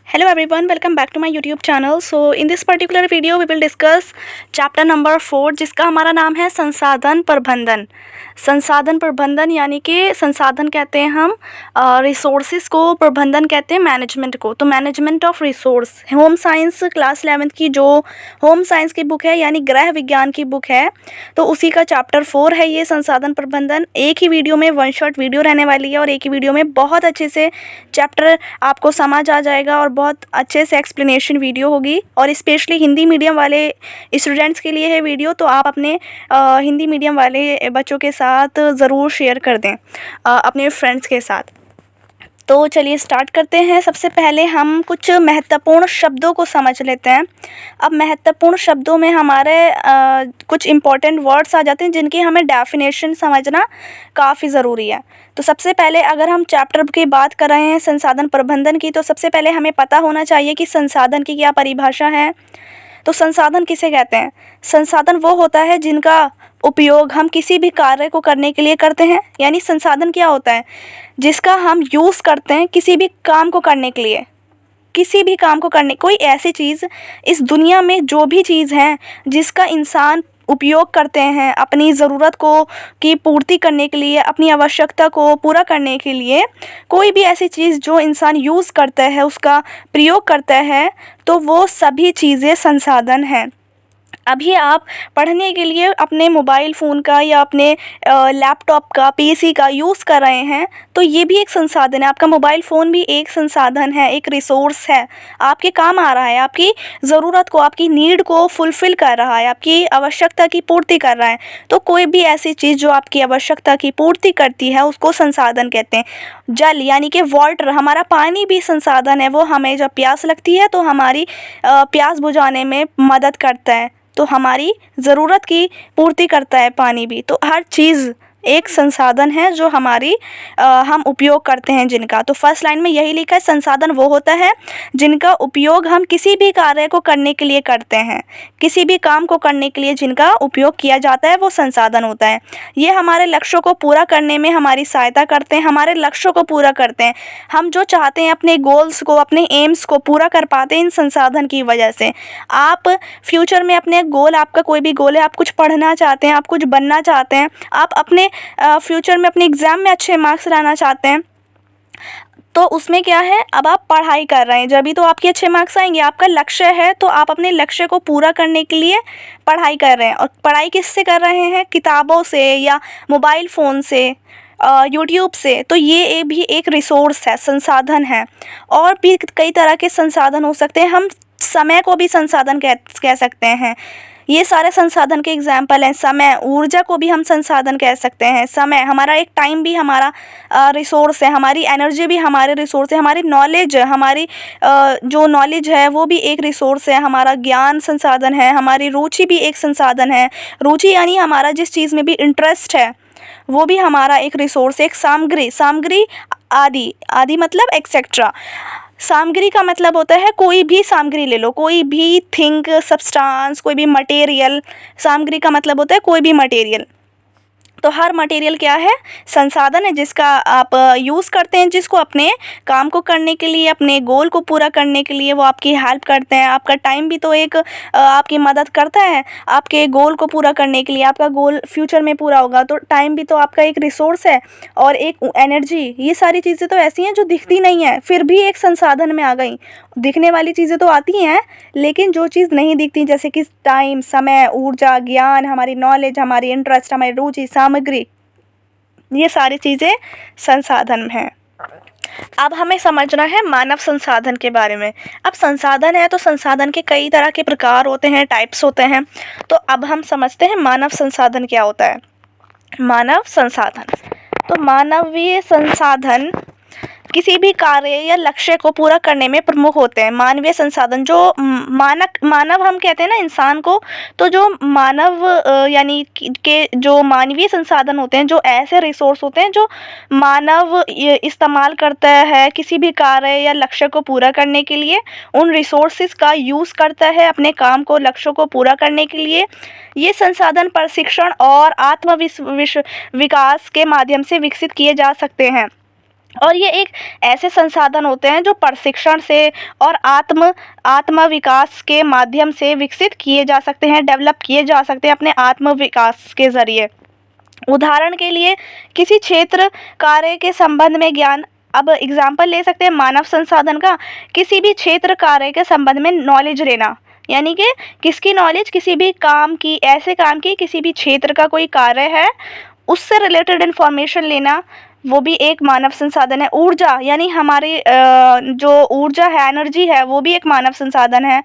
Hello everyone, welcome back to my YouTube channel. So in this particular video we will discuss chapter number 4 जिसका हमारा नाम है संसाधन प्रबंधन। संसाधन प्रबंधन यानी कि संसाधन कहते हैं हम रिसोर्सेज को, प्रबंधन कहते हैं मैनेजमेंट को। तो management of resource home science class 11th की जो होम साइंस की बुक है यानी गृह विज्ञान की बुक है, तो उसी का चैप्टर 4 है ये संसाधन प्रबंधन। एक ही वीडियो में वन शॉट वीडियो रहने वाली है और एक ही वीडियो में बहुत अच्छे से चैप्टर आपको समझ आ जाएगा और बहुत अच्छे से एक्सप्लेनेशन वीडियो होगी। और स्पेशली हिंदी मीडियम वाले स्टूडेंट्स के लिए है वीडियो, तो आप अपने हिंदी मीडियम वाले बच्चों के साथ ज़रूर शेयर कर दें अपने फ्रेंड्स के साथ। तो चलिए स्टार्ट करते हैं। सबसे पहले हम कुछ महत्वपूर्ण शब्दों को समझ लेते हैं। अब महत्वपूर्ण शब्दों में हमारे कुछ इम्पॉर्टेंट वर्ड्स आ जाते हैं जिनकी हमें डेफिनेशन समझना काफ़ी ज़रूरी है। तो सबसे पहले अगर हम चैप्टर की बात कर रहे हैं संसाधन प्रबंधन की, तो सबसे पहले हमें पता होना चाहिए कि संसाधन की क्या परिभाषा है। तो संसाधन किसे कहते हैं? संसाधन वो होता है जिनका उपयोग हम किसी भी कार्य को करने के लिए करते हैं। यानी संसाधन क्या होता है? जिसका हम यूज़ करते हैं किसी भी काम को करने के लिए, किसी भी काम को करने, कोई ऐसी चीज़ इस दुनिया में जो भी चीज़ है जिसका इंसान उपयोग करते हैं अपनी ज़रूरत को की पूर्ति करने के लिए, अपनी आवश्यकता को पूरा करने के लिए, कोई भी ऐसी चीज़ जो इंसान यूज़ करता है, उसका प्रयोग करता है, तो वो सभी चीज़ें संसाधन हैं। अभी आप पढ़ने के लिए अपने मोबाइल फ़ोन का या अपने लैपटॉप का, पीसी का यूज़ कर रहे हैं, तो ये भी एक संसाधन है। आपका मोबाइल फ़ोन भी एक संसाधन है, एक रिसोर्स है, आपके काम आ रहा है, आपकी ज़रूरत को, आपकी नीड को फुलफ़िल कर रहा है, आपकी आवश्यकता की पूर्ति कर रहा है। तो कोई भी ऐसी चीज़ जो आपकी आवश्यकता की पूर्ति करती है उसको संसाधन कहते हैं। जल यानी कि वाटर, हमारा पानी भी संसाधन है। वो हमें जब प्यास लगती है तो हमारी प्यास बुझाने में मदद करता है, तो हमारी ज़रूरत की पूर्ति करता है पानी भी। तो हर चीज़ एक संसाधन है जो हमारी हम उपयोग करते हैं जिनका। तो फर्स्ट लाइन में यही लिखा है, संसाधन वो होता है जिनका उपयोग हम किसी भी कार्य को करने के लिए करते हैं, किसी भी काम को करने के लिए जिनका उपयोग किया जाता है वो संसाधन होता है। ये हमारे लक्ष्यों को पूरा करने में हमारी सहायता करते हैं, हमारे लक्ष्यों को पूरा करते हैं। हम जो चाहते हैं अपने गोल्स को, अपने एम्स को पूरा कर पाते हैं इन संसाधन की वजह से। आप फ्यूचर में अपने गोल, आपका कोई भी गोल है, आप कुछ पढ़ना चाहते हैं, आप कुछ बनना चाहते हैं, आप अपने फ्यूचर में अपने एग्ज़ाम में अच्छे मार्क्स लाना चाहते हैं, तो उसमें क्या है, अब आप पढ़ाई कर रहे हैं, जब भी तो आपके अच्छे मार्क्स आएंगे। आपका लक्ष्य है तो आप अपने लक्ष्य को पूरा करने के लिए पढ़ाई कर रहे हैं। और पढ़ाई किससे कर रहे हैं? किताबों से या मोबाइल फ़ोन से, यूट्यूब से। तो ये भी एक रिसोर्स है, संसाधन है। और भी कई तरह के संसाधन हो सकते हैं। हम समय को भी संसाधन कह सकते हैं। ये सारे संसाधन के एग्जाम्पल हैं। समय, ऊर्जा को भी हम संसाधन कह सकते हैं। समय, हमारा एक टाइम भी हमारा रिसोर्स है, हमारी एनर्जी भी हमारे रिसोर्स है, हमारी नॉलेज, हमारी जो नॉलेज है वो भी एक रिसोर्स है, हमारा ज्ञान संसाधन है, हमारी रुचि भी एक संसाधन है। रुचि यानी हमारा जिस चीज़ में भी इंटरेस्ट है वो भी हमारा एक रिसोर्स है। एक सामग्री, सामग्री आदि, आदि मतलब एक्सेट्रा। सामग्री का मतलब होता है कोई भी सामग्री ले लो, कोई भी थिंग, सब्सटेंस, कोई भी मटेरियल। सामग्री का मतलब होता है कोई भी मटेरियल। तो हर मटेरियल क्या है? संसाधन है जिसका आप यूज़ करते हैं, जिसको अपने काम को करने के लिए, अपने गोल को पूरा करने के लिए वो आपकी हेल्प करते हैं। आपका टाइम भी तो एक आपकी मदद करता है आपके गोल को पूरा करने के लिए। आपका गोल फ्यूचर में पूरा होगा तो टाइम भी तो आपका एक रिसोर्स है। और एक एनर्जी, ये सारी चीज़ें तो ऐसी हैं जो दिखती नहीं है, फिर भी एक संसाधन में आ गई। दिखने वाली चीज़ें तो आती हैं लेकिन जो चीज़ नहीं दिखती, जैसे कि टाइम, समय, ऊर्जा, ज्ञान, हमारी नॉलेज, हमारी इंटरेस्ट, हमारी रुचि, सामग्री, ये सारी चीज़ें संसाधन हैं। अब हमें समझना है मानव संसाधन के बारे में। अब संसाधन है तो संसाधन के कई तरह के प्रकार होते हैं, टाइप्स होते हैं। तो अब हम समझते हैं मानव संसाधन क्या होता है। मानव संसाधन, तो मानवीय संसाधन किसी भी कार्य या लक्ष्य को पूरा करने में प्रमुख होते हैं। मानवीय संसाधन, जो मानव हम कहते हैं ना इंसान को, तो जो मानव यानी के जो मानवीय संसाधन होते हैं, जो ऐसे रिसोर्स होते हैं जो मानव इस्तेमाल करता है किसी भी कार्य या लक्ष्य को पूरा करने के लिए, उन रिसोर्सेज का यूज़ करता है अपने काम को, लक्ष्यों को पूरा करने के लिए। ये संसाधन प्रशिक्षण और विकास के माध्यम से विकसित किए जा सकते हैं। और ये एक ऐसे संसाधन होते हैं जो प्रशिक्षण से और आत्म विकास के माध्यम से विकसित किए जा सकते हैं, डेवलप किए जा सकते हैं अपने आत्म विकास के ज़रिए। उदाहरण के लिए किसी क्षेत्र कार्य के संबंध में ज्ञान, अब एग्जाम्पल ले सकते हैं मानव संसाधन का, किसी भी क्षेत्र कार्य के संबंध में नॉलेज लेना, यानी कि किसकी नॉलेज, किसी भी काम की, ऐसे काम की, किसी भी क्षेत्र का कोई कार्य है उससे रिलेटेड इन्फॉर्मेशन लेना, वो भी एक मानव संसाधन है। ऊर्जा यानी हमारी जो ऊर्जा है, एनर्जी है, वो भी एक मानव संसाधन है।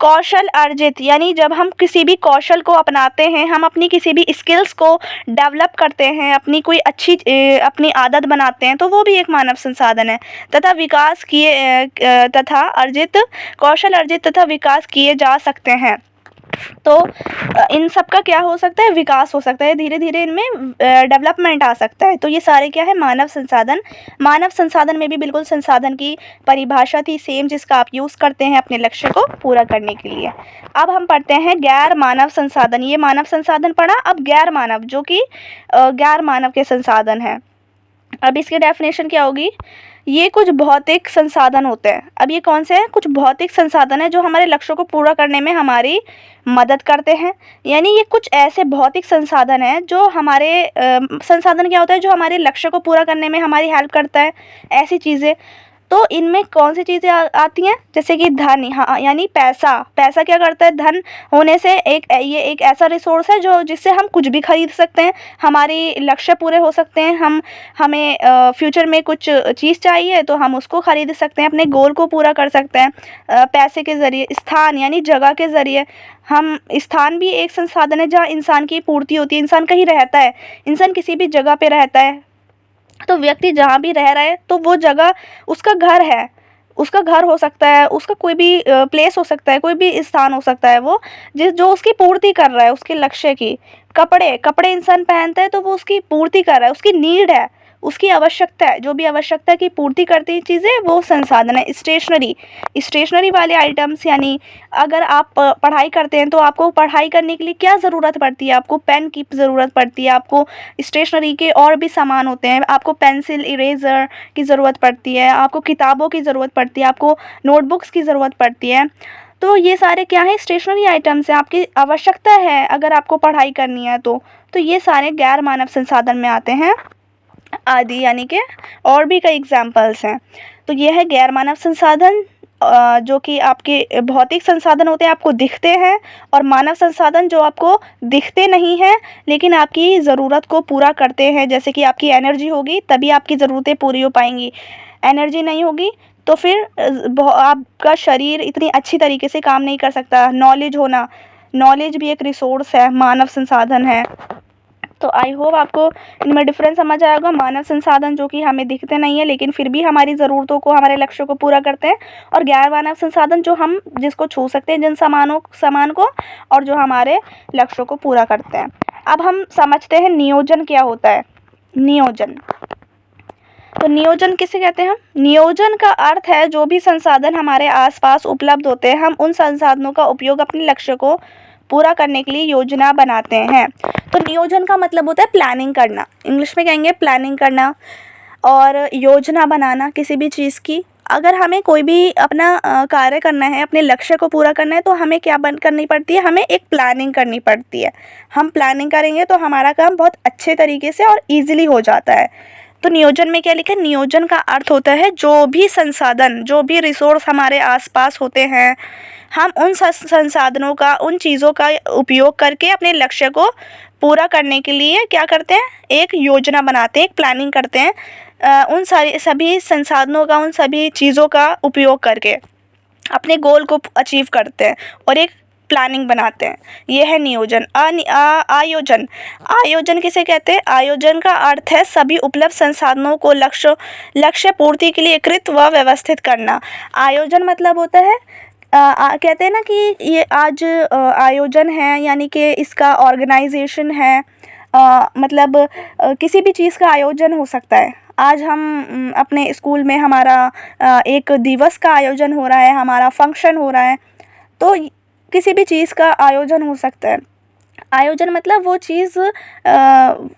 कौशल अर्जित यानी जब हम किसी भी कौशल को अपनाते हैं, हम अपनी किसी भी स्किल्स को डेवलप करते हैं, अपनी कोई अच्छी अपनी आदत बनाते हैं, तो वो भी एक मानव संसाधन है। तथा विकास किए तथा अर्जित कौशल अर्जित तथा विकास किए जा सकते हैं। तो इन सब का क्या हो सकता है, विकास हो सकता है, धीरे धीरे इनमें डेवलपमेंट आ सकता है। तो ये सारे क्या है, मानव संसाधन। मानव संसाधन में भी बिल्कुल संसाधन की परिभाषा थी सेम, जिसका आप यूज़ करते हैं अपने लक्ष्य को पूरा करने के लिए। अब हम पढ़ते हैं गैर मानव संसाधन। ये मानव संसाधन पढ़ा, अब गैर मानव, जो कि गैर मानव के संसाधन हैं। अब इसकी डेफिनेशन क्या होगी, ये कुछ भौतिक संसाधन होते हैं। अब ये कौन से हैं, कुछ भौतिक संसाधन हैं जो हमारे लक्ष्यों को पूरा करने में हमारी मदद करते हैं। यानी ये कुछ ऐसे भौतिक संसाधन हैं जो हमारे संसाधन क्या होता है, जो हमारे लक्ष्य को पूरा करने में हमारी हेल्प करता है, ऐसी चीज़ें। तो इनमें कौन सी चीज़ें आती हैं, जैसे कि धन, हाँ, यानी पैसा। पैसा क्या करता है, धन होने से ये एक ऐसा रिसोर्स है जो जिससे हम कुछ भी खरीद सकते हैं, हमारी लक्ष्य पूरे हो सकते हैं। हमें फ्यूचर में कुछ चीज़ चाहिए तो हम उसको खरीद सकते हैं, अपने गोल को पूरा कर सकते हैं पैसे के ज़रिए। स्थान यानी जगह के ज़रिए, हम स्थान भी एक संसाधन है जहाँ इंसान की पूर्ति होती है। इंसान कहीं रहता है, इंसान किसी भी जगह पे रहता है, तो व्यक्ति जहाँ भी रह रहा है तो वो जगह उसका घर है, उसका घर हो सकता है, उसका कोई भी प्लेस हो सकता है, कोई भी स्थान हो सकता है, वो जो उसकी पूर्ति कर रहा है उसके लक्ष्य की। कपड़े इंसान पहनता है तो वो उसकी पूर्ति कर रहा है, उसकी नीड है, उसकी आवश्यकता है, जो भी आवश्यकता की पूर्ति करती चीज़ें वो संसाधन है। स्टेशनरी वाले आइटम्स, यानी अगर आप पढ़ाई करते हैं तो आपको पढ़ाई करने के लिए क्या ज़रूरत पड़ती है, आपको पेन की ज़रूरत पड़ती है, आपको स्टेशनरी के और भी सामान होते हैं, आपको पेंसिल, इरेज़र की ज़रूरत पड़ती है, आपको किताबों की ज़रूरत पड़ती है, आपको नोटबुक्स की ज़रूरत पड़ती है। तो ये सारे क्या है, स्टेशनरी आइटम्स हैं, आपकी आवश्यकता है अगर आपको पढ़ाई करनी है तो ये सारे गैर मानव संसाधन में आते हैं आदि, यानी कि और भी कई एग्जाम्पल्स हैं। तो ये है गैर मानव संसाधन, जो कि आपके भौतिक संसाधन होते हैं, आपको दिखते हैं, और मानव संसाधन जो आपको दिखते नहीं हैं लेकिन आपकी ज़रूरत को पूरा करते हैं। जैसे कि आपकी एनर्जी होगी तभी आपकी ज़रूरतें पूरी हो पाएंगी, एनर्जी नहीं होगी तो फिर आपका शरीर इतनी अच्छी तरीके से काम नहीं कर सकता। नॉलेज भी एक रिसोर्स है, मानव संसाधन है। तो आई होप आपको इनमें डिफरेंस समझ आएगा। मानव संसाधन जो कि हमें दिखते नहीं है लेकिन फिर भी हमारी ज़रूरतों को, हमारे लक्ष्यों को पूरा करते हैं, और गैर मानव संसाधन जो हम जिसको छू सकते हैं, जिन सामान को, और जो हमारे लक्ष्यों को पूरा करते हैं। अब हम समझते हैं नियोजन क्या होता है। नियोजन, तो नियोजन किसे कहते हैं हम, नियोजन का अर्थ है जो भी संसाधन हमारे आसपास उपलब्ध होते हैं, हम उन संसाधनों का उपयोग अपने लक्ष्य को पूरा करने के लिए योजना बनाते हैं। तो नियोजन का मतलब होता है प्लानिंग करना, इंग्लिश में कहेंगे प्लानिंग करना, और योजना बनाना किसी भी चीज़ की। अगर हमें कोई भी अपना कार्य करना है, अपने लक्ष्य को पूरा करना है, तो हमें क्या करनी पड़ती है, हमें एक प्लानिंग करनी पड़ती है। हम प्लानिंग करेंगे तो हमारा काम बहुत अच्छे तरीके से और ईजिली हो जाता है। तो नियोजन में क्या लिखा है, नियोजन का अर्थ होता है जो भी संसाधन, जो भी रिसोर्स हमारे आसपास होते हैं, हम उन संसाधनों का, उन चीज़ों का उपयोग करके अपने लक्ष्य को पूरा करने के लिए क्या करते हैं, एक योजना बनाते हैं, एक प्लानिंग करते हैं, उन सभी संसाधनों का, उन सभी चीज़ों का उपयोग करके अपने गोल को अचीव करते हैं और एक प्लानिंग बनाते हैं। ये है नियोजन। आयोजन किसे कहते हैं, आयोजन का अर्थ है सभी उपलब्ध संसाधनों को लक्ष्य पूर्ति के लिए एकीकृत व व्यवस्थित करना। आयोजन मतलब होता है कहते हैं ना कि ये आज आयोजन है, यानी कि इसका ऑर्गेनाइजेशन है, मतलब किसी भी चीज़ का आयोजन हो सकता है। आज हम अपने स्कूल में हमारा एक दिवस का आयोजन हो रहा है, हमारा फंक्शन हो रहा है, तो किसी भी चीज़ का आयोजन हो सकता है। आयोजन मतलब वो चीज़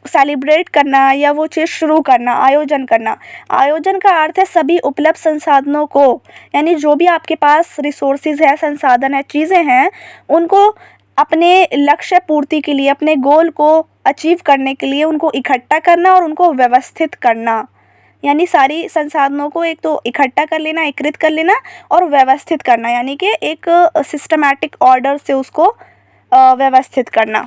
सेलिब्रेट करना या वो चीज़ शुरू करना, आयोजन करना। आयोजन का अर्थ है सभी उपलब्ध संसाधनों को, यानी जो भी आपके पास रिसोर्सेज है, संसाधन है, चीज़ें हैं, उनको अपने लक्ष्य पूर्ति के लिए, अपने गोल को अचीव करने के लिए उनको इकट्ठा करना और उनको व्यवस्थित करना। यानी सारी संसाधनों को एक तो इकट्ठा कर लेना, एकत्रित कर लेना और व्यवस्थित करना, यानी कि एक सिस्टमैटिक ऑर्डर से उसको व्यवस्थित करना।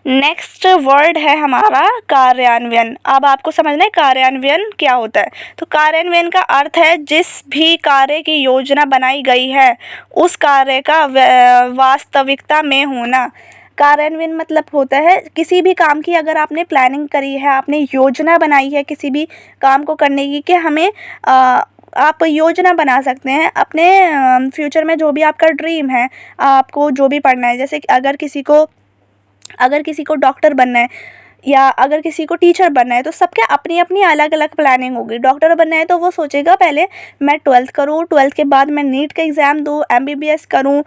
नेक्स्ट वर्ड है हमारा कार्यान्वयन। अब आपको समझना है कार्यान्वयन क्या होता है। तो कार्यान्वयन का अर्थ है जिस भी कार्य की योजना बनाई गई है उस कार्य का वास्तविकता में होना। कार्यान्वयन मतलब होता है किसी भी काम की अगर आपने प्लानिंग करी है, आपने योजना बनाई है किसी भी काम को करने की, कि हमें आप योजना बना सकते हैं अपने फ्यूचर में, जो भी आपका ड्रीम है, आपको जो भी पढ़ना है। जैसे कि अगर किसी को डॉक्टर बनना है या अगर किसी को टीचर बनना है, तो सबके अपनी अपनी अलग अलग प्लानिंग होगी। डॉक्टर बनना है तो वो सोचेगा पहले मैं 12th करूँ, 12th के बाद मैं नीट का एग्ज़ाम दूँ, MBBS करूँ,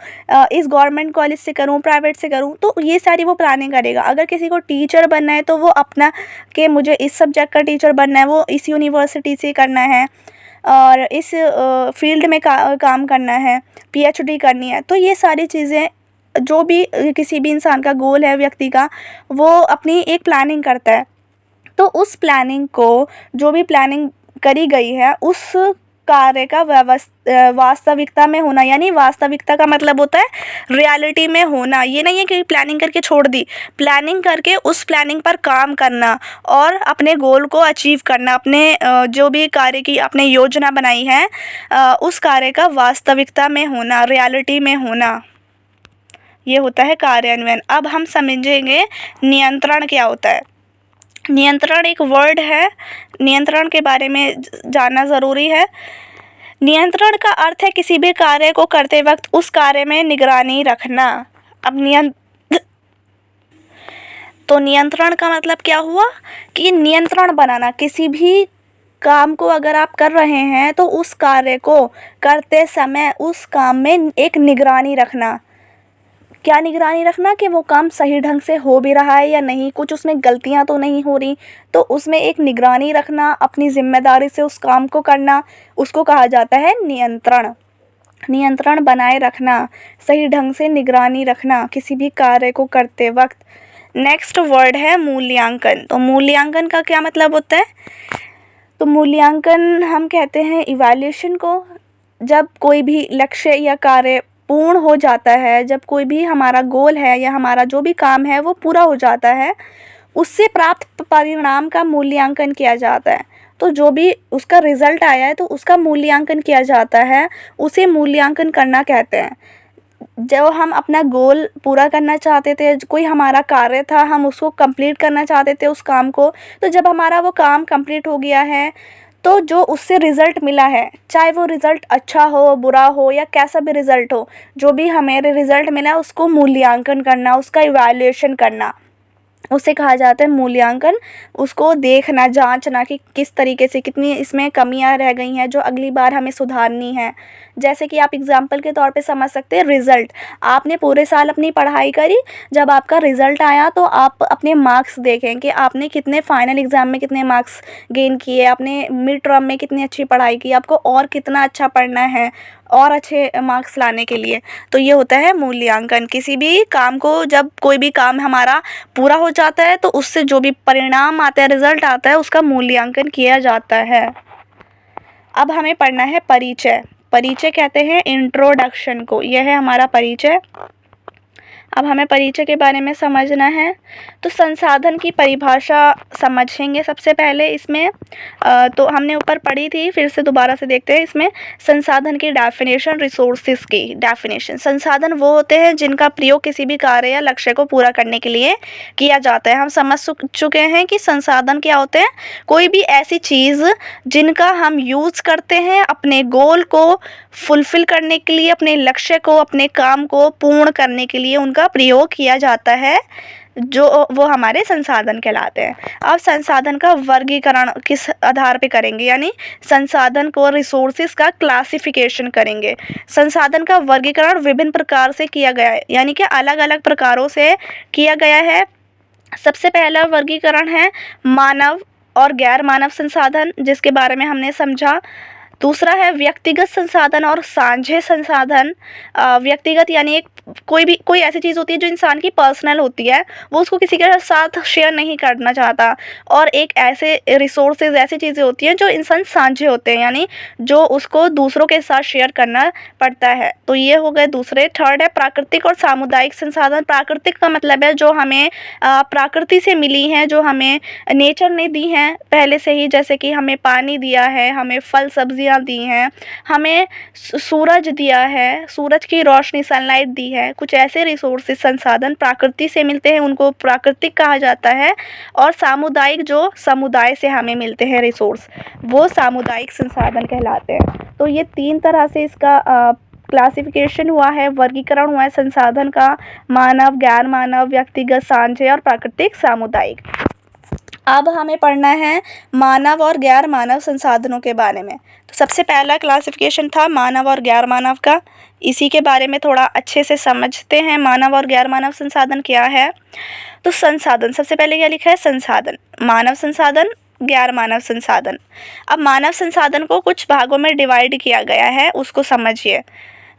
इस गवर्नमेंट कॉलेज से करूँ, प्राइवेट से करूँ, तो ये सारी वो प्लानिंग करेगा। अगर किसी को टीचर बनना है तो वो अपना कि मुझे इस सब्जेक्ट का टीचर बनना है, वो इस यूनिवर्सिटी से करना है और इस फील्ड में काम करना है, PhD करनी है। तो ये सारी चीज़ें जो भी किसी भी इंसान का गोल है, व्यक्ति का, वो अपनी एक प्लानिंग करता है। तो उस प्लानिंग को, जो भी प्लानिंग करी गई है, उस कार्य का वास्तविकता में होना, यानी वास्तविकता का मतलब होता है रियलिटी में होना। ये नहीं है कि प्लानिंग करके छोड़ दी, प्लानिंग करके उस प्लानिंग पर काम करना और अपने गोल को अचीव करना, अपने जो भी कार्य की आपने योजना बनाई है उस कार्य का वास्तविकता में होना, रियलिटी में होना, ये होता है कार्यान्वयन। अब हम समझेंगे नियंत्रण क्या होता है। नियंत्रण एक वर्ड है, नियंत्रण के बारे में जानना ज़रूरी है। नियंत्रण का अर्थ है किसी भी कार्य को करते वक्त उस कार्य में निगरानी रखना। अब तो नियंत्रण का मतलब क्या हुआ कि नियंत्रण बनाना, किसी भी काम को अगर आप कर रहे हैं तो उस कार्य को करते समय उस काम में एक निगरानी रखना। क्या निगरानी रखना कि वो काम सही ढंग से हो भी रहा है या नहीं, कुछ उसमें गलतियां तो नहीं हो रही, तो उसमें एक निगरानी रखना, अपनी जिम्मेदारी से उस काम को करना, उसको कहा जाता है नियंत्रण। नियंत्रण बनाए रखना, सही ढंग से निगरानी रखना किसी भी कार्य को करते वक्त। नेक्स्ट वर्ड है मूल्यांकन। तो मूल्यांकन का क्या मतलब होता है। तो मूल्यांकन हम कहते हैं इवैल्यूएशन को। जब कोई भी लक्ष्य या कार्य पूर्ण हो जाता है, जब कोई भी हमारा गोल है या हमारा जो भी काम है वो पूरा हो जाता है, उससे प्राप्त परिणाम का मूल्यांकन किया जाता है। तो जो भी उसका रिज़ल्ट आया है तो उसका मूल्यांकन किया जाता है, उसे मूल्यांकन करना कहते हैं। जब हम अपना गोल पूरा करना चाहते थे, कोई हमारा कार्य था, हम उसको कंप्लीट करना चाहते थे उस काम को, तो जब हमारा वो काम कंप्लीट हो गया है तो जो उससे रिज़ल्ट मिला है, चाहे वो रिज़ल्ट अच्छा हो, बुरा हो या कैसा भी रिज़ल्ट हो, जो भी हमें रिज़ल्ट मिला है उसको मूल्यांकन करना, उसका इवैल्यूएशन करना, उसे कहा जाता है मूल्यांकन। उसको देखना, जांचना कि किस तरीके से, कितनी इसमें कमियां रह गई हैं जो अगली बार हमें सुधारनी है। जैसे कि आप एग्जाम्पल के तौर पे समझ सकते हैं, रिज़ल्ट, आपने पूरे साल अपनी पढ़ाई करी, जब आपका रिज़ल्ट आया तो आप अपने मार्क्स देखें कि आपने कितने फाइनल एग्ज़ाम में कितने मार्क्स गेन किए, आपने मिड टर्म में कितनी अच्छी पढ़ाई की, आपको और कितना अच्छा पढ़ना है और अच्छे मार्क्स लाने के लिए। तो ये होता है मूल्यांकन। किसी भी काम को, जब कोई भी काम हमारा पूरा हो जाता है तो उससे जो भी परिणाम आता है, रिज़ल्ट आता है, उसका मूल्यांकन किया जाता है। अब हमें पढ़ना है परिचय। परिचय कहते हैं इंट्रोडक्शन को। यह है हमारा परिचय। अब हमें परिचय के बारे में समझना है। तो संसाधन की परिभाषा समझेंगे सबसे पहले। इसमें तो हमने ऊपर पढ़ी थी, फिर से दोबारा से देखते हैं। इसमें संसाधन की डेफिनेशन, रिसोर्सेज की डेफिनेशन। संसाधन वो होते हैं जिनका प्रयोग किसी भी कार्य या लक्ष्य को पूरा करने के लिए किया जाता है। हम समझ चुके हैं कि संसाधन क्या होते हैं, कोई भी ऐसी चीज़ जिनका हम यूज़ करते हैं अपने गोल को फुलफ़िल करने के लिए, अपने लक्ष्य को, अपने काम को पूर्ण करने के लिए उनका प्रयोग किया जाता है। जो वो हमारे संसाधन कहलाते हैं। अब संसाधन का वर्गीकरण किस आधार पे करेंगे, यानी संसाधन को रिसोर्सेज का क्लासिफिकेशन करेंगे। संसाधन का वर्गीकरण विभिन्न प्रकार से किया गया है, यानी कि अलग अलग प्रकारों से किया गया है। सबसे पहला वर्गीकरण है मानव और गैर मानव संसाधन, जिसके बारे में हमने समझा। दूसरा है व्यक्तिगत संसाधन और साझे संसाधन। व्यक्तिगत यानी एक कोई ऐसी चीज़ होती है जो इंसान की पर्सनल होती है, वो उसको किसी के साथ शेयर नहीं करना चाहता। और एक ऐसे रिसोर्सेज, ऐसी चीज़ें होती हैं जो इंसान साझे होते हैं, यानी जो उसको दूसरों के साथ शेयर करना पड़ता है। तो ये हो गए दूसरे। थर्ड है प्राकृतिक और सामुदायिक संसाधन। प्राकृतिक का मतलब है जो हमें प्रकृति से मिली हैं, जो हमें नेचर ने दी हैं पहले से ही, जैसे कि हमें पानी दिया है, हमें फल सब्जियां दी हैं, हमें सूरज दिया है, सूरज की रोशनी सनलाइट दी है। कुछ ऐसे रिसोर्सेज संसाधन प्रकृति से मिलते हैं, उनको प्राकृतिक कहा जाता है। और सामुदायिक, जो समुदाय से हमें मिलते हैं रिसोर्स, वो सामुदायिक संसाधन कहलाते हैं। तो ये 3 तरह से इसका क्लासिफिकेशन हुआ है, वर्गीकरण हुआ है संसाधन का, मानव, गैर मानव, व्यक्तिगत, साझे और प्राकृतिक, सामुदायिक। अब हमें पढ़ना है मानव और गैर मानव संसाधनों के बारे में। तो सबसे पहला क्लासिफिकेशन था मानव और गैर मानव का, इसी के बारे में थोड़ा अच्छे से समझते हैं। मानव और गैर मानव संसाधन क्या है। तो संसाधन, सबसे पहले क्या लिखा है, संसाधन, मानव संसाधन, गैर मानव संसाधन। अब मानव संसाधन को कुछ भागों में डिवाइड किया गया है, उसको समझिए।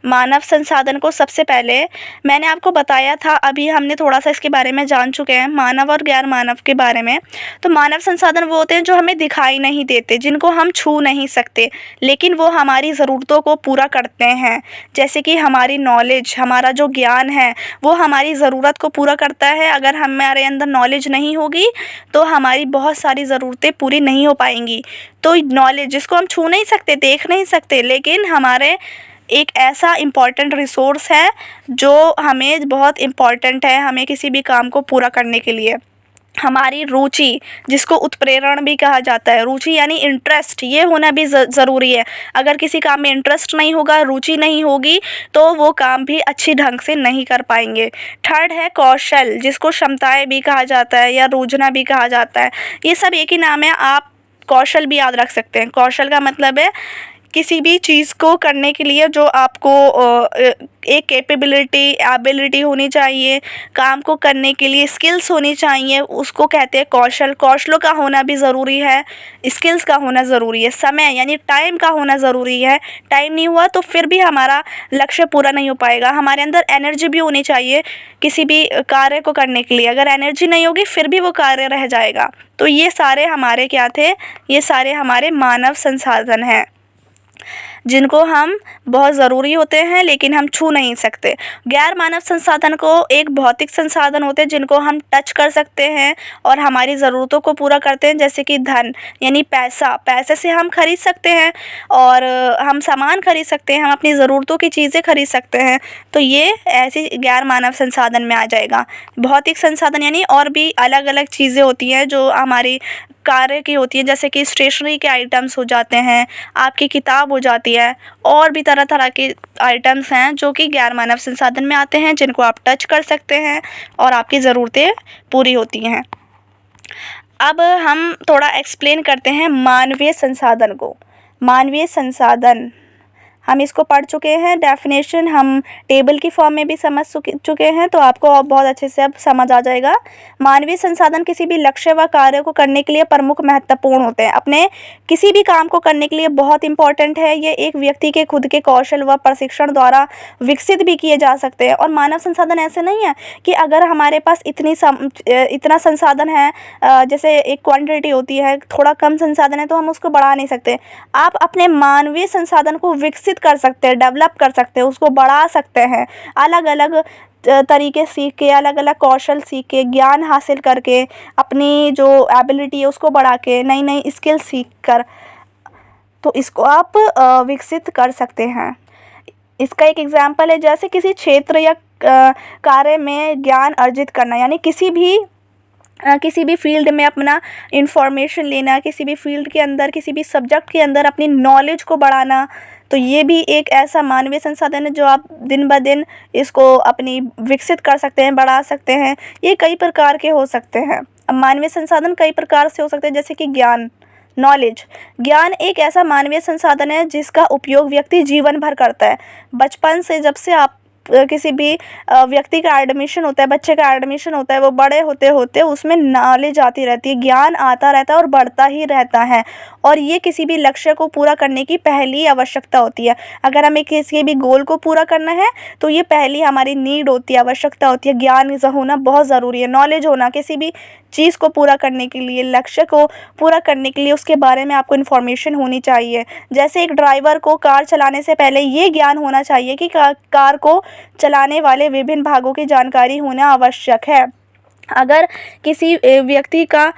मानव संसाधन को सबसे पहले मैंने आपको बताया था, अभी हमने थोड़ा सा इसके बारे में जान चुके हैं मानव और गैर मानव के बारे में। तो मानव संसाधन वो होते हैं जो हमें दिखाई नहीं देते, जिनको हम छू नहीं सकते, लेकिन वो हमारी ज़रूरतों को पूरा करते हैं। जैसे कि हमारी नॉलेज, हमारा जो ज्ञान है वो हमारी ज़रूरत को पूरा करता है। अगर हमारे अंदर नॉलेज नहीं होगी तो हमारी बहुत सारी ज़रूरतें पूरी नहीं हो पाएंगी। तो नॉलेज, जिसको हम छू नहीं सकते, देख नहीं सकते, लेकिन हमारे एक ऐसा इम्पॉर्टेंट रिसोर्स है जो हमें बहुत इम्पॉर्टेंट है, हमें किसी भी काम को पूरा करने के लिए। हमारी रुचि, जिसको उत्प्रेरण भी कहा जाता है, रुचि यानी इंटरेस्ट, ये होना भी ज़रूरी है। अगर किसी काम में इंटरेस्ट नहीं होगा, रुचि नहीं होगी, तो वो काम भी अच्छी ढंग से नहीं कर पाएंगे। थर्ड है कौशल, जिसको क्षमताएं भी कहा जाता है या रोजना भी कहा जाता है। ये सब एक ही नाम है, आप कौशल भी याद रख सकते हैं। कौशल का मतलब है किसी भी चीज़ को करने के लिए जो आपको एक कैपेबिलिटी, एबिलिटी होनी चाहिए, काम को करने के लिए स्किल्स होनी चाहिए, उसको कहते हैं कौशल। कौशलों का होना भी ज़रूरी है, स्किल्स का होना ज़रूरी है। समय यानी टाइम का होना ज़रूरी है, टाइम नहीं हुआ तो फिर भी हमारा लक्ष्य पूरा नहीं हो पाएगा। हमारे अंदर एनर्जी भी होनी चाहिए किसी भी कार्य को करने के लिए, अगर एनर्जी नहीं होगी फिर भी वो कार्य रह जाएगा। तो ये सारे हमारे क्या थे, ये सारे हमारे मानव संसाधन हैं जिनको हम बहुत ज़रूरी होते हैं लेकिन हम छू नहीं सकते। गैर मानव संसाधन को एक भौतिक संसाधन होते हैं जिनको हम टच कर सकते हैं और हमारी ज़रूरतों को पूरा करते हैं, जैसे कि धन यानी पैसा, पैसे से हम खरीद सकते हैं और हम सामान खरीद सकते हैं, हम अपनी ज़रूरतों की चीज़ें खरीद सकते हैं। तो ये ऐसी गैर मानव संसाधन में आ जाएगा। भौतिक संसाधन यानी और भी अलग अलग चीज़ें होती हैं जो हमारी कार्य की होती है, जैसे कि स्टेशनरी के आइटम्स हो जाते हैं, आपकी किताब हो जाती है, और भी तरह तरह के आइटम्स हैं जो कि गैर मानव संसाधन में आते हैं, जिनको आप टच कर सकते हैं और आपकी ज़रूरतें पूरी होती हैं। अब हम थोड़ा एक्सप्लेन करते हैं मानवीय संसाधन को। मानवीय संसाधन हम इसको पढ़ चुके हैं, डेफिनेशन हम टेबल की फॉर्म में भी समझ चुके हैं, तो आपको बहुत अच्छे से अब समझ आ जाएगा। मानवीय संसाधन किसी भी लक्ष्य व कार्य को करने के लिए प्रमुख महत्वपूर्ण होते हैं। अपने किसी भी काम को करने के लिए बहुत इंपॉर्टेंट है। ये एक व्यक्ति के खुद के कौशल व प्रशिक्षण द्वारा विकसित भी किए जा सकते हैं। और मानव संसाधन ऐसे नहीं है कि अगर हमारे पास इतना संसाधन है, जैसे एक क्वांटिटी होती है, थोड़ा कम संसाधन है तो हम उसको बढ़ा नहीं सकते। आप अपने मानवीय संसाधन को विकसित कर सकते हैं, डेवलप कर सकते हैं, उसको बढ़ा सकते हैं, अलग अलग तरीके सीख के, अलग अलग कौशल सीख के, ज्ञान हासिल करके, अपनी जो एबिलिटी है उसको बढ़ा के, नई नई स्किल सीख कर, तो इसको आप विकसित कर सकते हैं। इसका एक एग्जाम्पल है, जैसे किसी क्षेत्र या कार्य में ज्ञान अर्जित करना, यानी किसी भी फील्ड में अपना इंफॉर्मेशन लेना, किसी भी फील्ड के अंदर, किसी भी सब्जेक्ट के अंदर अपनी नॉलेज को बढ़ाना, तो ये भी एक ऐसा मानवीय संसाधन है जो आप दिन ब दिन इसको अपनी विकसित कर सकते हैं, बढ़ा सकते हैं। ये कई प्रकार के हो सकते हैं। अब मानवीय संसाधन कई प्रकार से हो सकते हैं, जैसे कि ज्ञान, नॉलेज। ज्ञान एक ऐसा मानवीय संसाधन है जिसका उपयोग व्यक्ति जीवन भर करता है। बचपन से जब से आप किसी भी व्यक्ति का एडमिशन होता है, बच्चे का एडमिशन होता है, वो बड़े होते होते उसमें नॉलेज आती रहती है, ज्ञान आता रहता है और बढ़ता ही रहता है। और ये किसी भी लक्ष्य को पूरा करने की पहली आवश्यकता होती है। अगर हमें किसी भी गोल को पूरा करना है तो ये पहली हमारी नीड होती है, आवश्यकता होती है। ज्ञान होना बहुत ज़रूरी है। नॉलेज होना, किसी भी चीज़ को पूरा करने के लिए, लक्ष्य को पूरा करने के लिए उसके बारे में आपको इन्फॉर्मेशन होनी चाहिए। जैसे एक ड्राइवर को कार चलाने से पहले ये ज्ञान होना चाहिए कि कार को चलाने वाले विभिन्न भागों की जानकारी होना आवश्यक है। अगर किसी व्यक्ति का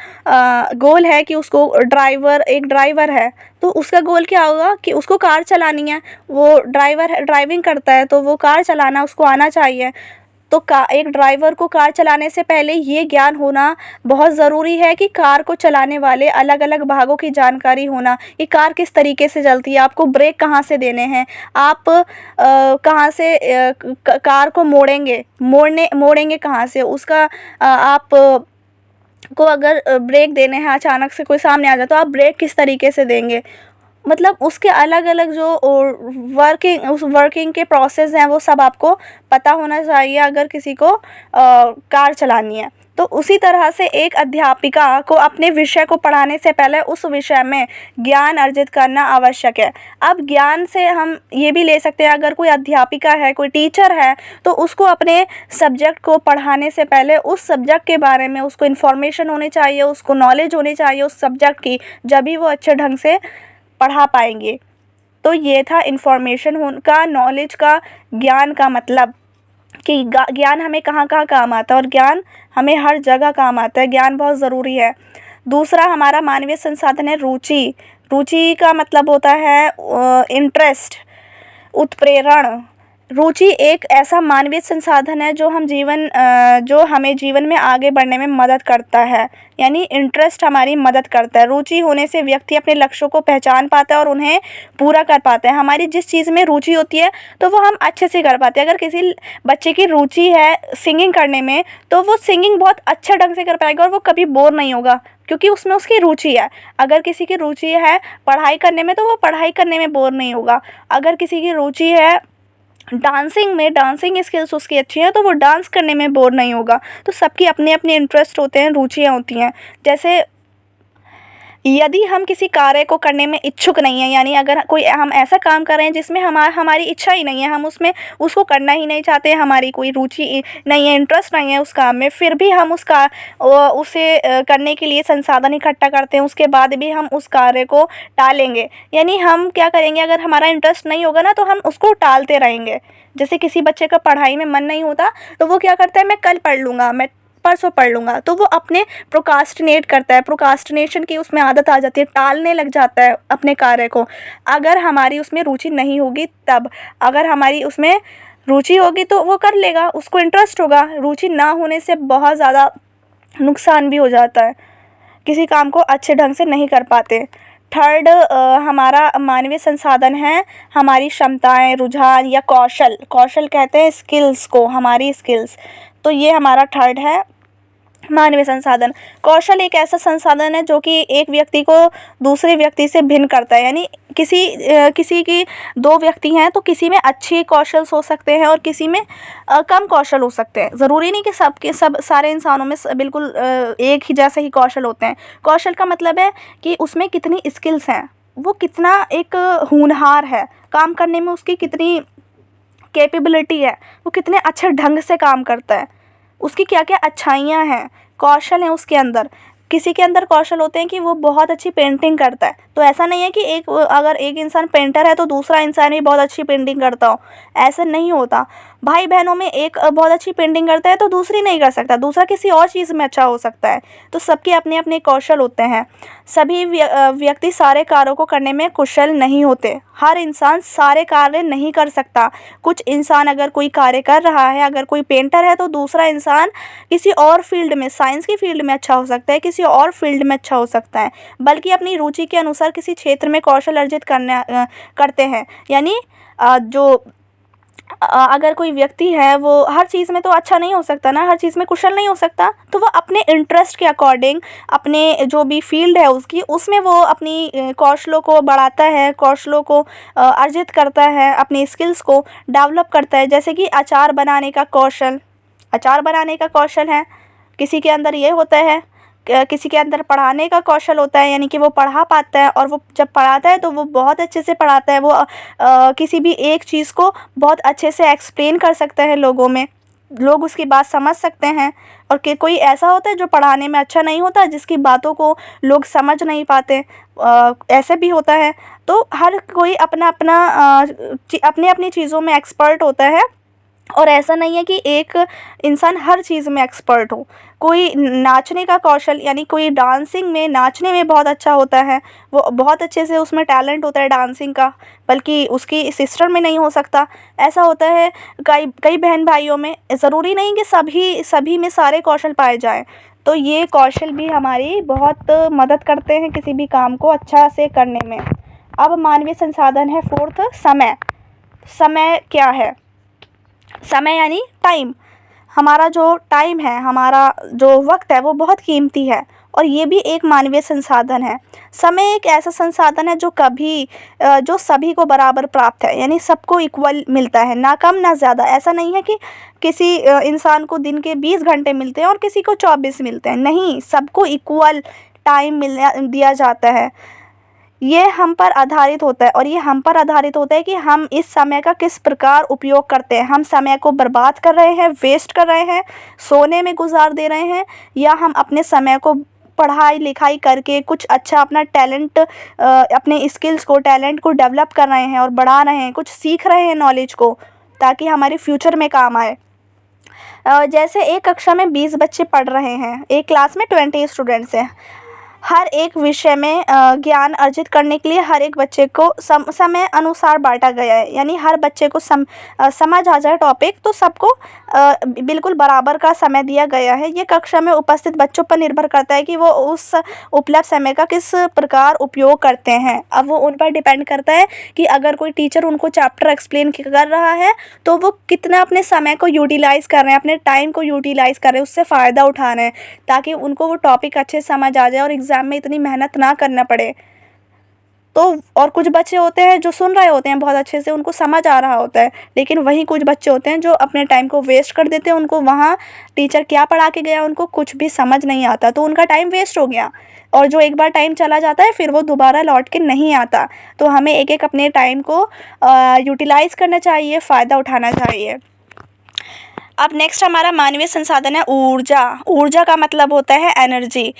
गोल है कि उसको एक ड्राइवर है, तो उसका गोल क्या होगा कि उसको कार चलानी है। वो ड्राइविंग करता है तो वो कार चलाना उसको आना चाहिए। तो एक ड्राइवर को कार चलाने से पहले ये ज्ञान होना बहुत ज़रूरी है कि कार को चलाने वाले अलग अलग भागों की जानकारी होना, कि कार किस तरीके से चलती है, आपको ब्रेक कहाँ से देने हैं, आप कहाँ से कार को मोड़ेंगे कहाँ से, उसका आप को अगर ब्रेक देने हैं, अचानक से कोई सामने आ जाए तो आप ब्रेक किस तरीके से देंगे। मतलब उसके अलग अलग जो वर्किंग के प्रोसेस हैं वो सब आपको पता होना चाहिए अगर किसी को कार चलानी है। तो उसी तरह से एक अध्यापिका को अपने विषय को पढ़ाने से पहले उस विषय में ज्ञान अर्जित करना आवश्यक है। अब ज्ञान से हम ये भी ले सकते हैं, अगर कोई अध्यापिका है, कोई टीचर है, तो उसको अपने सब्जेक्ट को पढ़ाने से पहले उस सब्जेक्ट के बारे में उसको इन्फॉर्मेशन होनी चाहिए, उसको नॉलेज होनी चाहिए उस सब्जेक्ट की, जब भी वो अच्छे ढंग से पढ़ा पाएंगे। तो ये था इन्फॉर्मेशन का, नॉलेज का, ज्ञान का मतलब कि ज्ञान हमें कहाँ कहाँ काम आता है, और ज्ञान हमें हर जगह काम आता है। ज्ञान बहुत ज़रूरी है। दूसरा हमारा मानवीय संसाधन है रुचि। रुचि का मतलब होता है इंटरेस्ट, उत्प्रेरण। रुचि एक ऐसा मानवीय संसाधन है जो हमें जीवन में आगे बढ़ने में मदद करता है, यानी इंटरेस्ट हमारी मदद करता है। रुचि होने से व्यक्ति अपने लक्ष्यों को पहचान पाता है और उन्हें पूरा कर पाता है। हमारी जिस चीज़ में रुचि होती है तो वो हम अच्छे से कर पाते हैं। अगर किसी बच्चे की रुचि है सिंगिंग करने में, तो वो सिंगिंग बहुत अच्छा ढंग से कर पाएगा और वो कभी बोर नहीं होगा, क्योंकि उसमें उसकी रुचि है। अगर किसी की रुचि है पढ़ाई करने में, तो वो पढ़ाई करने में बोर नहीं होगा। अगर किसी की रुचि है डांसिंग स्किल्स उसकी अच्छी है, तो वो डांस करने में बोर नहीं होगा। तो सबकी अपने अपने इंटरेस्ट होते हैं, रुचियाँ होती हैं। जैसे यदि हम किसी कार्य को करने में इच्छुक नहीं है, यानी अगर हम ऐसा काम कर रहे हैं जिसमें हमारी इच्छा ही नहीं है, हम उसको करना ही नहीं चाहते, हमारी कोई रुचि नहीं है, इंटरेस्ट नहीं है उस काम में, फिर भी हम उसे करने के लिए संसाधन इकट्ठा करते हैं, उसके बाद भी हम उस कार्य को टालेंगे। यानी हम क्या करेंगे, अगर हमारा इंटरेस्ट नहीं होगा ना, तो हम उसको टालते रहेंगे। जैसे किसी बच्चे का पढ़ाई में मन नहीं होता तो वो क्या करता है, मैं कल पढ़ लूँगा, मैं परसों पढ़ लूँगा, तो वो अपने प्रोकास्टिनेट करता है। प्रोकास्टिनेशन की उसमें आदत आ जाती है, टालने लग जाता है अपने कार्य को। अगर हमारी उसमें रुचि नहीं होगी तब, अगर हमारी उसमें रुचि होगी तो वो कर लेगा, उसको इंटरेस्ट होगा। रुचि ना होने से बहुत ज़्यादा नुकसान भी हो जाता है, किसी काम को अच्छे ढंग से नहीं कर पाते। थर्ड हमारा मानवीय संसाधन है हमारी क्षमताएं, रुझान या कौशल कहते हैं स्किल्स को, हमारी स्किल्स। तो ये हमारा थर्ड है मानवीय संसाधन। कौशल एक ऐसा संसाधन है जो कि एक व्यक्ति को दूसरे व्यक्ति से भिन्न करता है। यानी किसी की दो व्यक्ति हैं तो किसी में अच्छे कौशल हो सकते हैं और किसी में कम कौशल हो सकते हैं। ज़रूरी नहीं कि सारे इंसानों में बिल्कुल एक ही जैसे ही कौशल होते हैं। कौशल का मतलब है कि उसमें कितनी स्किल्स हैं, वो कितना एक होनहार है, काम करने में उसकी कितनी कैपेबिलिटी है, वो कितने अच्छे ढंग से काम करता है, उसकी क्या क्या अच्छाइयाँ हैं, कौशल हैं उसके अंदर। किसी के अंदर कौशल होते हैं कि वो बहुत अच्छी पेंटिंग करता है, तो ऐसा नहीं है कि अगर एक इंसान पेंटर है तो दूसरा इंसान भी बहुत अच्छी पेंटिंग करता हो, ऐसा नहीं होता। भाई बहनों में एक बहुत अच्छी पेंटिंग करता है तो दूसरी नहीं कर सकता, दूसरा किसी और चीज़ में अच्छा हो सकता है। तो सबके अपने अपने कौशल होते हैं। सभी व्यक्ति सारे कार्यों को करने में कुशल नहीं होते। हर इंसान सारे कार्य नहीं कर सकता। कुछ इंसान अगर कोई कार्य कर रहा है, अगर कोई पेंटर है, तो दूसरा इंसान किसी और फील्ड में, साइंस की फील्ड में अच्छा हो सकता है, किसी और फील्ड में अच्छा हो सकता है, बल्कि अपनी रुचि के अनुसार किसी क्षेत्र में कौशल अर्जित करते हैं। यानी अगर कोई व्यक्ति है वो हर चीज़ में तो अच्छा नहीं हो सकता ना, हर चीज़ में कुशल नहीं हो सकता, तो वो अपने इंटरेस्ट के अकॉर्डिंग, अपने जो भी फील्ड है उसकी, उसमें वो अपनी कौशलों को बढ़ाता है, कौशलों को अर्जित करता है, अपनी स्किल्स को डेवलप करता है। जैसे कि अचार बनाने का कौशल है, किसी के अंदर ये होता है। किसी के अंदर पढ़ाने का कौशल होता है, यानी कि वो पढ़ा पाता है, और वो जब पढ़ाता है तो वो बहुत अच्छे से पढ़ाता है। वो किसी भी एक चीज़ को बहुत अच्छे से एक्सप्लेन कर सकता है लोगों में, लोग उसकी बात समझ सकते हैं। और कोई ऐसा होता है जो पढ़ाने में अच्छा नहीं होता, जिसकी बातों को लोग समझ नहीं पाते, ऐसे भी होता है। तो हर कोई अपना अपना अपनी अपनी चीज़ों में एक्सपर्ट होता है, और ऐसा नहीं है कि एक इंसान हर चीज़ में एक्सपर्ट हो। कोई नाचने का कौशल, यानी कोई डांसिंग में, नाचने में बहुत अच्छा होता है, वो बहुत अच्छे से उसमें टैलेंट होता है डांसिंग का, बल्कि उसकी सिस्टर में नहीं हो सकता। ऐसा होता है कई कई बहन भाइयों में। ज़रूरी नहीं कि सभी में सारे कौशल पाए जाएं। तो ये कौशल भी हमारी बहुत मदद करते हैं किसी भी काम को अच्छा से करने में। अब मानवीय संसाधन है फोर्थ, समय। समय क्या है? समय यानी टाइम। हमारा जो टाइम है, हमारा जो वक्त है, वो बहुत कीमती है, और ये भी एक मानवीय संसाधन है। समय एक ऐसा संसाधन है जो सभी को बराबर प्राप्त है, यानी सबको इक्वल मिलता है, ना कम ना ज़्यादा। ऐसा नहीं है कि किसी इंसान को दिन के 20 घंटे मिलते हैं और किसी को 24 मिलते हैं, नहीं, सबको इक्वल टाइम दिया जाता है। ये हम पर आधारित होता है, और ये हम पर आधारित होता है कि हम इस समय का किस प्रकार उपयोग करते हैं। हम समय को बर्बाद कर रहे हैं, वेस्ट कर रहे हैं, सोने में गुजार दे रहे हैं, या हम अपने समय को पढ़ाई लिखाई करके कुछ अच्छा अपना टैलेंट, अपने स्किल्स को, टैलेंट को डेवलप कर रहे हैं और बढ़ा रहे हैं, कुछ सीख रहे हैं नॉलेज को, ताकि हमारे फ्यूचर में काम आए। जैसे एक कक्षा में 20 बच्चे पढ़ रहे हैं, एक क्लास में 20 स्टूडेंट्स हैं। हर एक विषय में ज्ञान अर्जित करने के लिए हर एक बच्चे को समय अनुसार बांटा गया है, यानी हर बच्चे को समझ आ जाए टॉपिक, तो सबको बिल्कुल बराबर का समय दिया गया है। ये कक्षा में उपस्थित बच्चों पर निर्भर करता है कि वो उस उपलब्ध समय का किस प्रकार उपयोग करते हैं। अब वो उन पर डिपेंड करता है कि अगर कोई टीचर उनको चैप्टर एक्सप्लेन कर रहा है, तो वो कितना अपने समय को यूटिलाइज़ कर रहे हैं, अपने टाइम को यूटिलाइज़ कर रहे हैं, उससे फ़ायदा उठा रहे हैं, ताकि उनको वो टॉपिक अच्छे से समझ आ जाए और एग्ज़ाम में इतनी मेहनत ना करना पड़े। तो और कुछ बच्चे होते हैं जो सुन रहे होते हैं बहुत अच्छे से, उनको समझ आ रहा होता है, लेकिन वहीं कुछ बच्चे होते हैं जो अपने टाइम को वेस्ट कर देते हैं। उनको वहाँ टीचर क्या पढ़ा के गया, उनको कुछ भी समझ नहीं आता, तो उनका टाइम वेस्ट हो गया। और जो एक बार टाइम चला जाता है, फिर वो दोबारा लौट के नहीं आता। तो हमें एक एक अपने टाइम को यूटिलाइज़ करना चाहिए, फ़ायदा उठाना चाहिए। अब नेक्स्ट हमारा मानवीय संसाधन है ऊर्जा। ऊर्जा का मतलब होता है एनर्जी।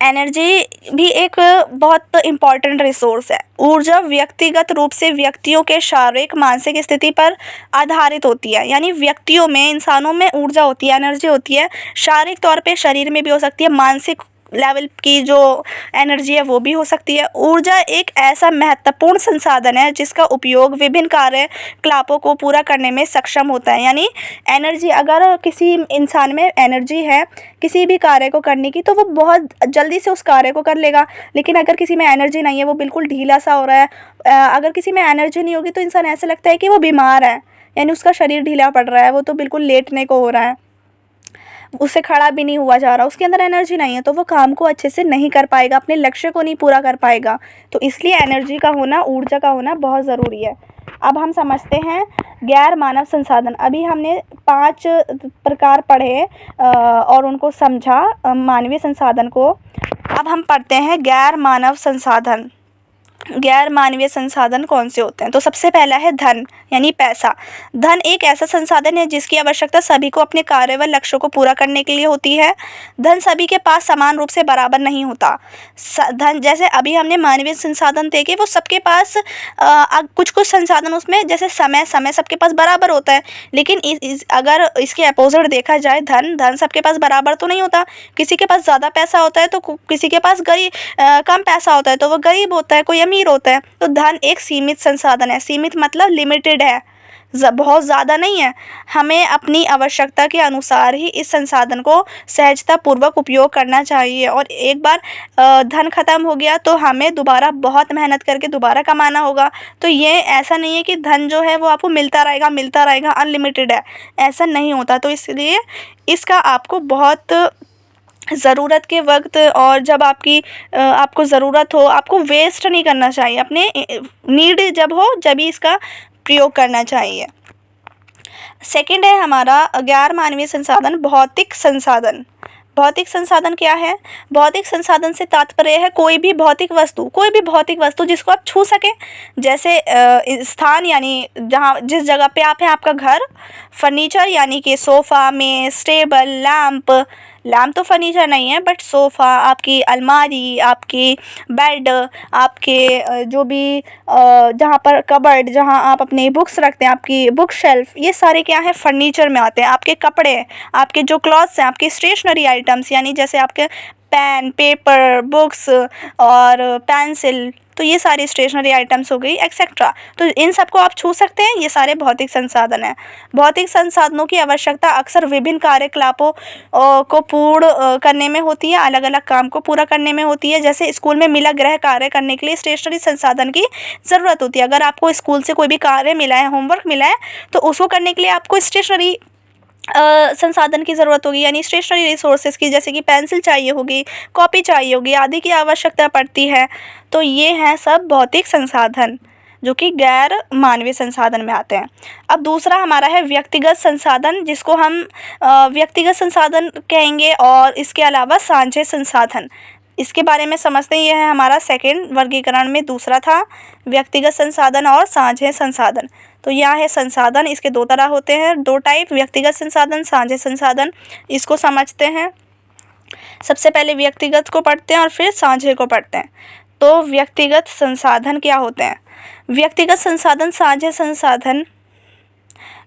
एनर्जी भी एक बहुत इम्पॉर्टेंट रिसोर्स है। ऊर्जा व्यक्तिगत रूप से व्यक्तियों के शारीरिक मानसिक स्थिति पर आधारित होती है, यानी व्यक्तियों में, इंसानों में ऊर्जा होती है, एनर्जी होती है। शारीरिक तौर पे शरीर में भी हो सकती है, मानसिक लेवल की जो एनर्जी है वो भी हो सकती है। ऊर्जा एक ऐसा महत्वपूर्ण संसाधन है जिसका उपयोग विभिन्न कार्यकलापों को पूरा करने में सक्षम होता है। यानी एनर्जी, अगर किसी इंसान में एनर्जी है किसी भी कार्य को करने की, तो वो बहुत जल्दी से उस कार्य को कर लेगा। लेकिन अगर किसी में एनर्जी नहीं है, वो बिल्कुल ढीला सा हो रहा है, अगर किसी में एनर्जी नहीं होगी तो इंसान ऐसा लगता है कि वो बीमार है, यानी उसका शरीर ढीला पड़ रहा है, वो तो बिल्कुल लेटने को हो रहा है, उससे खड़ा भी नहीं हुआ जा रहा, उसके अंदर एनर्जी नहीं है, तो वो काम को अच्छे से नहीं कर पाएगा, अपने लक्ष्य को नहीं पूरा कर पाएगा। तो इसलिए एनर्जी का होना, ऊर्जा का होना बहुत ज़रूरी है। अब हम समझते हैं गैर मानव संसाधन। अभी हमने 5 प्रकार पढ़े और उनको समझा मानवीय संसाधन को। अब हम पढ़ते हैं गैर मानव संसाधन। गैर मानवीय संसाधन कौन से होते हैं? तो सबसे पहला है धन यानी पैसा। धन एक ऐसा संसाधन है जिसकी आवश्यकता सभी को अपने कार्य व लक्ष्यों को पूरा करने के लिए होती है। धन सभी के पास समान रूप से बराबर नहीं होता। धन जैसे अभी हमने मानवीय संसाधन देखे, वो सबके पास कुछ कुछ संसाधन उसमें, जैसे समय सबके पास बराबर होता है, लेकिन अगर इसके अपोजिट देखा जाए, धन सबके पास बराबर तो नहीं होता। किसी के पास ज़्यादा पैसा होता है तो किसी के पास कम पैसा होता है तो वो गरीब होता है, कोई अमीर होता है। तो धन एक सीमित संसाधन है। सीमित मतलब लिमिटेड है, बहुत ज़्यादा नहीं है। हमें अपनी आवश्यकता के अनुसार ही इस संसाधन को सहजतापूर्वक उपयोग करना चाहिए। और एक बार धन ख़त्म हो गया तो हमें दोबारा बहुत मेहनत करके दोबारा कमाना होगा। तो ये ऐसा नहीं है कि धन जो है वो आपको मिलता रहेगा अनलिमिटेड है, ऐसा नहीं होता। तो इसलिए इसका आपको बहुत ज़रूरत के वक्त और जब आपको ज़रूरत हो, आपको वेस्ट नहीं करना चाहिए। अपने नीड जब हो जब ही इसका प्रयोग करना चाहिए। सेकंड है हमारा गैर मानवीय संसाधन भौतिक संसाधन। भौतिक संसाधन क्या है? भौतिक संसाधन से तात्पर्य है कोई भी भौतिक वस्तु जिसको आप छू सकें। जैसे स्थान यानी जिस जगह पे आप हैं, आपका घर। फर्नीचर यानी कि सोफ़ा, मेज़, टेबल, लैंप तो फर्नीचर नहीं है, बट सोफ़ा, आपकी अलमारी, आपकी बेड, आपके जो भी जहाँ पर कबर्ड, जहाँ आप अपनी बुक्स रखते हैं, आपकी बुक शेल्फ, ये सारे क्या है? फर्नीचर में आते हैं। आपके कपड़े, आपके जो क्लॉथ्स हैं, आपके स्टेशनरी आइटम्स यानी जैसे आपके पेन, पेपर, बुक्स और पेंसिल, तो ये सारी स्टेशनरी आइटम्स हो गई एक्सेट्रा। तो इन सबको आप छू सकते हैं, ये सारे भौतिक संसाधन हैं। भौतिक संसाधनों की आवश्यकता अक्सर विभिन्न कार्यकलापों को पूर्ण करने में होती है, अलग अलग काम को पूरा करने में होती है। जैसे स्कूल में मिला गृह कार्य करने के लिए स्टेशनरी संसाधन की ज़रूरत होती है। अगर आपको स्कूल से कोई भी कार्य मिला है, होमवर्क मिला है, तो उसको करने के लिए आपको स्टेशनरी संसाधन की ज़रूरत होगी, यानी स्टेशनरी रिसोर्सेज की, जैसे कि पेंसिल चाहिए होगी, कॉपी चाहिए होगी, आदि की आवश्यकता पड़ती है। तो ये हैं सब भौतिक संसाधन जो कि गैर मानवीय संसाधन में आते हैं। अब दूसरा हमारा है व्यक्तिगत संसाधन, जिसको हम व्यक्तिगत संसाधन कहेंगे, और इसके अलावा साझे संसाधन। इसके बारे में समझते हैं। यह है हमारा सेकंड वर्गीकरण में दूसरा था, व्यक्तिगत संसाधन और साझे संसाधन। तो यह है संसाधन, इसके दो तरह होते हैं, दो टाइप, व्यक्तिगत संसाधन, साझे संसाधन। इसको समझते हैं। सबसे पहले व्यक्तिगत को पढ़ते हैं और फिर साझे को पढ़ते हैं। तो व्यक्तिगत संसाधन क्या होते हैं? व्यक्तिगत संसाधन, साझे संसाधन।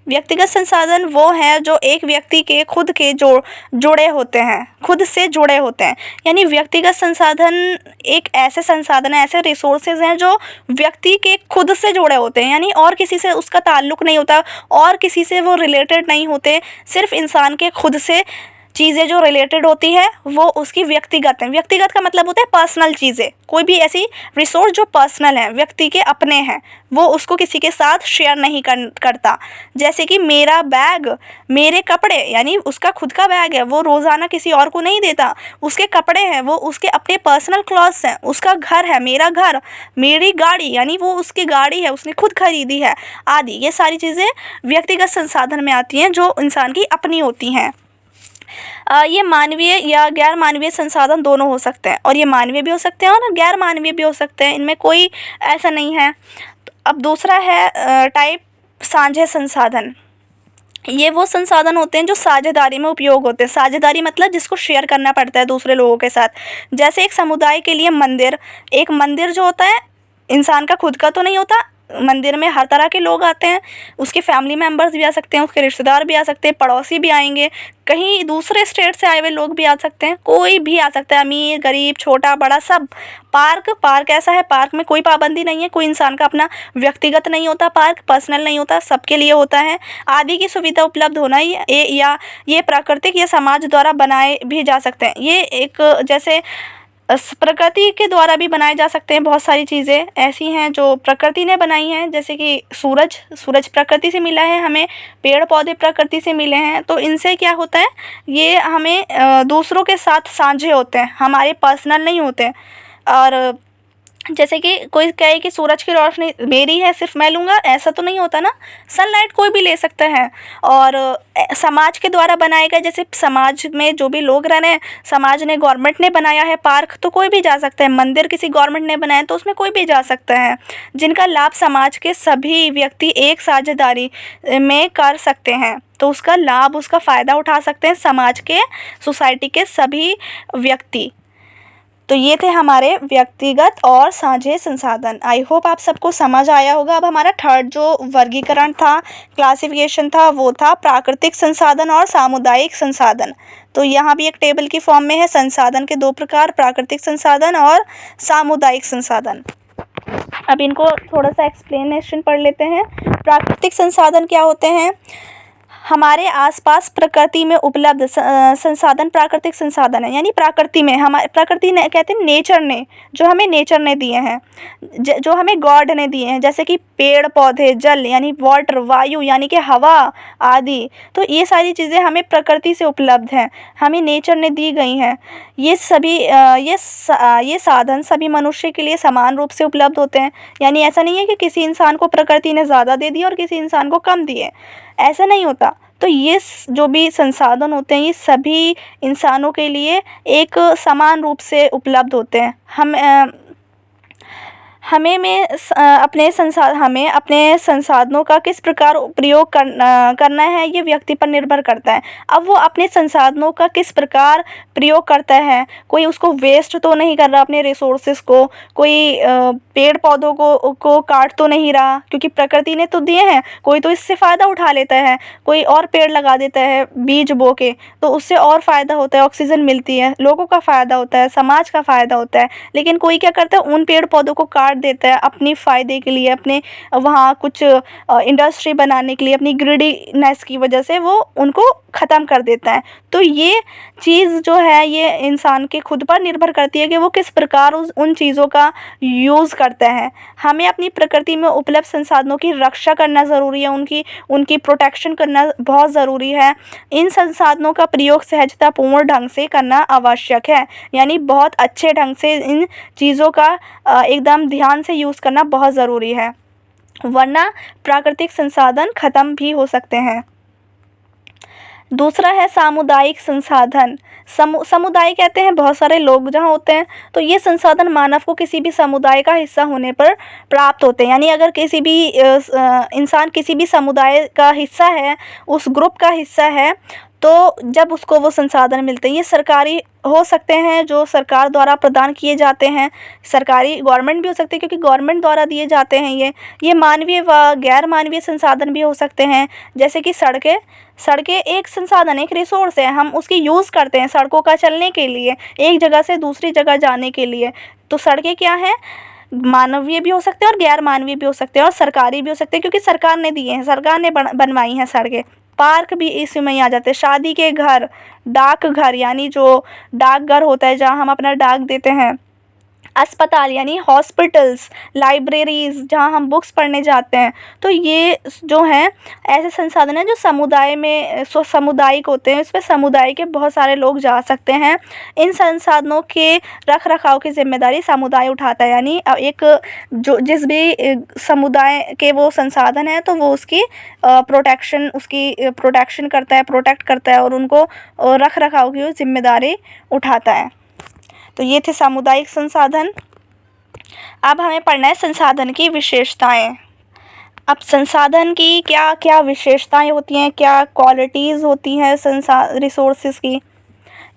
व्यक्तिगत संसाधन वो हैं जो एक व्यक्ति के खुद के जुड़े होते हैं, खुद से जुड़े होते हैं। यानी व्यक्तिगत संसाधन एक ऐसे संसाधन है, ऐसे रिसोर्सेज हैं जो व्यक्ति के खुद से जुड़े होते हैं, यानी और किसी से उसका ताल्लुक़ नहीं होता, और किसी से वो रिलेटेड नहीं होते। सिर्फ इंसान के खुद से चीज़ें जो रिलेटेड होती है वो उसकी व्यक्तिगत हैं। व्यक्तिगत का मतलब होता है पर्सनल चीज़ें। कोई भी ऐसी रिसोर्स जो पर्सनल है, व्यक्ति के अपने हैं, वो उसको किसी के साथ शेयर नहीं करता। जैसे कि मेरा बैग, मेरे कपड़े, यानी उसका खुद का बैग है, वो रोज़ाना किसी और को नहीं देता। उसके कपड़े हैं, वो उसके अपने पर्सनल क्लॉथ्स हैं। उसका घर है, मेरा घर, मेरी गाड़ी, यानी वो उसकी गाड़ी है, उसने खुद खरीदी है, आदि। ये सारी चीज़ें व्यक्तिगत संसाधन में आती हैं जो इंसान की अपनी होती हैं। ये मानवीय या गैर मानवीय संसाधन दोनों हो सकते हैं, और ये मानवीय भी हो सकते हैं और गैर मानवीय भी हो सकते हैं, इनमें कोई ऐसा नहीं है। अब दूसरा है टाइप साझे संसाधन। ये वो संसाधन होते हैं जो साझेदारी में उपयोग होते हैं। साझेदारी मतलब जिसको शेयर करना पड़ता है दूसरे लोगों के साथ। जैसे एक समुदाय के लिए मंदिर, एक मंदिर जो होता है इंसान का खुद का तो नहीं होता। मंदिर में हर तरह के लोग आते हैं, उसके फैमिली मेम्बर्स भी आ सकते हैं, उसके रिश्तेदार भी आ सकते हैं, पड़ोसी भी आएंगे, कहीं दूसरे स्टेट से आए हुए लोग भी आ सकते हैं, कोई भी आ सकता है, अमीर गरीब छोटा बड़ा सब। पार्क ऐसा है, पार्क में कोई पाबंदी नहीं है, कोई इंसान का अपना व्यक्तिगत नहीं होता, पार्क पर्सनल नहीं होता, सबके लिए होता है। आदि की सुविधा उपलब्ध होना ये प्राकृतिक या समाज द्वारा बनाए भी जा सकते हैं। ये एक जैसे प्रकृति के द्वारा भी बनाए जा सकते हैं। बहुत सारी चीज़ें ऐसी हैं जो प्रकृति ने बनाई हैं, जैसे कि सूरज प्रकृति से मिला है हमें, पेड़ पौधे प्रकृति से मिले हैं। तो इनसे क्या होता है, ये हमें दूसरों के साथ साझे होते हैं, हमारे पर्सनल नहीं होते। और जैसे कि कोई कहे कि सूरज की रोशनी मेरी है, सिर्फ मैं लूँगा, ऐसा तो नहीं होता ना। सनलाइट कोई भी ले सकता है। और समाज के द्वारा बनाए गए, जैसे समाज में जो भी लोग रह रहे हैं, समाज ने, गवर्नमेंट ने बनाया है पार्क, तो कोई भी जा सकता है। मंदिर किसी गवर्नमेंट ने बनाया तो उसमें कोई भी जा सकता है, जिनका लाभ समाज के सभी व्यक्ति एक साझेदारी में कर सकते हैं। तो उसका लाभ, उसका फ़ायदा उठा सकते हैं समाज के, सोसाइटी के सभी व्यक्ति। तो ये थे हमारे व्यक्तिगत और साझे संसाधन। आई होप आप सबको समझ आया होगा। अब हमारा थर्ड जो वर्गीकरण था, क्लासिफिकेशन था, वो था प्राकृतिक संसाधन और सामुदायिक संसाधन। तो यहाँ भी एक टेबल की फॉर्म में है। संसाधन के दो प्रकार, प्राकृतिक संसाधन और सामुदायिक संसाधन। अब इनको थोड़ा सा एक्सप्लेनेशन पढ़ लेते हैं। प्राकृतिक संसाधन क्या होते हैं? हमारे आसपास प्रकृति में उपलब्ध संसाधन प्राकृतिक संसाधन है। यानी प्रकृति में, हमारे प्रकृति ने, कहते हैं नेचर ने, जो हमें नेचर ने दिए हैं, जो हमें गॉड ने दिए हैं, जैसे कि पेड़ पौधे, जल यानी वाटर, वायु यानी कि हवा आदि। तो ये सारी चीज़ें हमें प्रकृति से उपलब्ध हैं, हमें नेचर ने दी गई हैं। ये सभी ये साधन सभी मनुष्य के लिए समान रूप से उपलब्ध होते हैं। यानी ऐसा नहीं है कि किसी इंसान को प्रकृति ने ज़्यादा दे दिया और किसी इंसान को कम दिए, ऐसा नहीं होता। तो ये जो भी संसाधन होते हैं, ये सभी इंसानों के लिए एक समान रूप से उपलब्ध होते हैं। हमें अपने संसाधनों का किस प्रकार प्रयोग करना है, ये व्यक्ति पर निर्भर करता है। अब वो अपने संसाधनों का किस प्रकार प्रयोग करता है, कोई उसको वेस्ट तो नहीं कर रहा अपने रिसोर्सेज को, कोई पेड़ पौधों को काट तो नहीं रहा, क्योंकि प्रकृति ने तो दिए हैं, कोई तो इससे फ़ायदा उठा लेता है, कोई और पेड़ लगा देता है बीज बो के, तो उससे और फ़ायदा होता है, ऑक्सीजन मिलती है, लोगों का फ़ायदा होता है, समाज का फ़ायदा होता है। लेकिन कोई क्या करता है, उन पेड़ पौधों को काट देता है अपनी फ़ायदे के लिए, अपने वहाँ कुछ इंडस्ट्री बनाने के लिए, अपनी ग्रीडीनेस की वजह से वो उनको ख़त्म कर देता है। तो ये चीज़ जो है, ये इंसान के खुद पर निर्भर करती है कि वो किस प्रकार उन चीज़ों का यूज़ करता है। हमें अपनी प्रकृति में उपलब्ध संसाधनों की रक्षा करना ज़रूरी है, उनकी प्रोटेक्शन करना बहुत ज़रूरी है। इन संसाधनों का प्रयोग सहजतापूर्ण ढंग से करना आवश्यक है। यानी बहुत अच्छे ढंग से इन चीज़ों का एकदम ध्यान से यूज़ करना बहुत ज़रूरी है, वरना प्राकृतिक संसाधन ख़त्म भी हो सकते हैं। दूसरा है सामुदायिक संसाधन। समुदाय कहते हैं बहुत सारे लोग जहाँ होते हैं, तो ये संसाधन मानव को किसी भी समुदाय का हिस्सा होने पर प्राप्त होते हैं। यानी अगर किसी भी इंसान किसी भी समुदाय का हिस्सा है, उस ग्रुप का हिस्सा है, तो जब उसको वो संसाधन मिलते हैं, ये सरकारी हो सकते हैं, जो सरकार द्वारा प्रदान किए जाते हैं, सरकारी गवर्नमेंट भी हो सकती है क्योंकि गवर्नमेंट द्वारा दिए जाते हैं। ये मानवीय व गैर मानवीय संसाधन भी हो सकते हैं, जैसे कि सड़कें एक संसाधन, एक रिसोर्स है, हम उसकी यूज़ करते हैं सड़कों का चलने के लिए, एक जगह से दूसरी जगह जाने के लिए। तो सड़कें क्या हैं, मानवीय भी हो सकते हैं और गैर मानवीय भी हो सकते हैं और सरकारी भी हो सकते हैं, क्योंकि सरकार ने दिए हैं, सरकार ने बनवाई हैं सड़कें। पार्क भी इसमें ही आ जाते हैं। शादी के घर, डाकघर यानी जो डाकघर होता है जहाँ हम अपना डाक देते हैं, अस्पताल यानी हॉस्पिटल्स, लाइब्रेरीज़ जहाँ हम बुक्स पढ़ने जाते हैं। तो ये जो हैं ऐसे संसाधन हैं जो समुदाय में सामुदायिक होते हैं, इसमें समुदाय के बहुत सारे लोग जा सकते हैं। इन संसाधनों के रख रखाव की जिम्मेदारी समुदाय उठाता है। यानी एक जो जिस भी समुदाय के वो संसाधन है, तो वो उसकी प्रोटेक्शन करता है, प्रोटेक्ट करता है और उनको रख रखाव की जिम्मेदारी उठाता है। तो ये थे सामुदायिक संसाधन। अब हमें पढ़ना है संसाधन की विशेषताएं। अब संसाधन की क्या क्या विशेषताएं होती हैं, क्या क्वालिटीज़ होती हैं रिसोर्सेज की,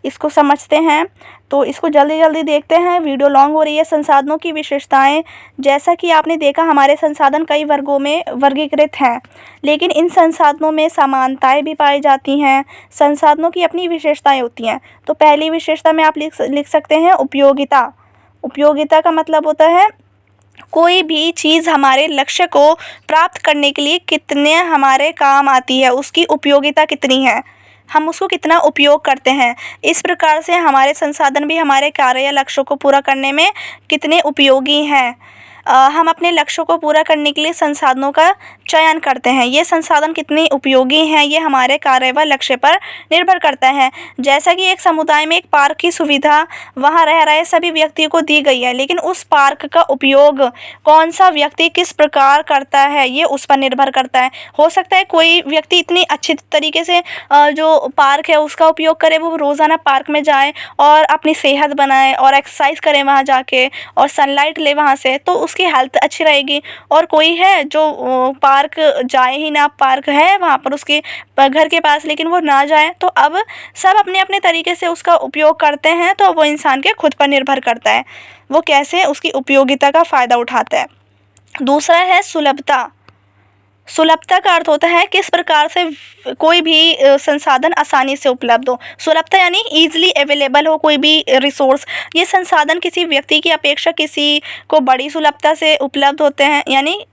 इसको समझते हैं। तो इसको जल्दी जल्दी देखते हैं, वीडियो लॉन्ग हो रही है। संसाधनों की विशेषताएं, जैसा कि आपने देखा हमारे संसाधन कई वर्गों में वर्गीकृत हैं, लेकिन इन संसाधनों में समानताएं भी पाई जाती हैं। संसाधनों की अपनी विशेषताएं होती हैं। तो पहली विशेषता में आप लिख सकते हैं उपयोगिता। उपयोगिता का मतलब होता है कोई भी चीज़ हमारे लक्ष्य को प्राप्त करने के लिए कितने हमारे काम आती है, उसकी उपयोगिता कितनी है, हम उसको कितना उपयोग करते हैं। इस प्रकार से हमारे संसाधन भी हमारे कार्य या लक्ष्यों को पूरा करने में कितने उपयोगी हैं। हम अपने लक्ष्यों को पूरा करने के लिए संसाधनों का चयन करते हैं। ये संसाधन कितने उपयोगी हैं ये हमारे कार्य व लक्ष्य पर निर्भर करता है। जैसा कि एक समुदाय में एक पार्क की सुविधा वहाँ रह रहे सभी व्यक्तियों को दी गई है, लेकिन उस पार्क का उपयोग कौन सा व्यक्ति किस प्रकार करता है ये उस पर निर्भर करता है। हो सकता है कोई व्यक्ति इतनी अच्छी तरीके से जो पार्क है उसका उपयोग करे, वो रोज़ाना पार्क में जाए और अपनी सेहत बनाए और एक्सरसाइज करे वहाँ जाके और सनलाइट ले वहाँ से, तो उसकी हेल्थ अच्छी रहेगी। और कोई है जो पार्क जाए ही ना, पार्क है वहाँ पर उसके घर के पास लेकिन वो ना जाए, तो अब सब अपने अपने तरीके से उसका उपयोग करते हैं। तो वो इंसान के खुद पर निर्भर करता है वो कैसे उसकी उपयोगिता का फ़ायदा उठाता है। दूसरा है सुलभता। सुलभता का अर्थ होता है किस प्रकार से कोई भी संसाधन आसानी से उपलब्ध हो। सुलभता यानी ईजिली अवेलेबल हो कोई भी रिसोर्स। ये संसाधन किसी व्यक्ति की अपेक्षा किसी को बड़ी सुलभता से उपलब्ध होते हैं, यानी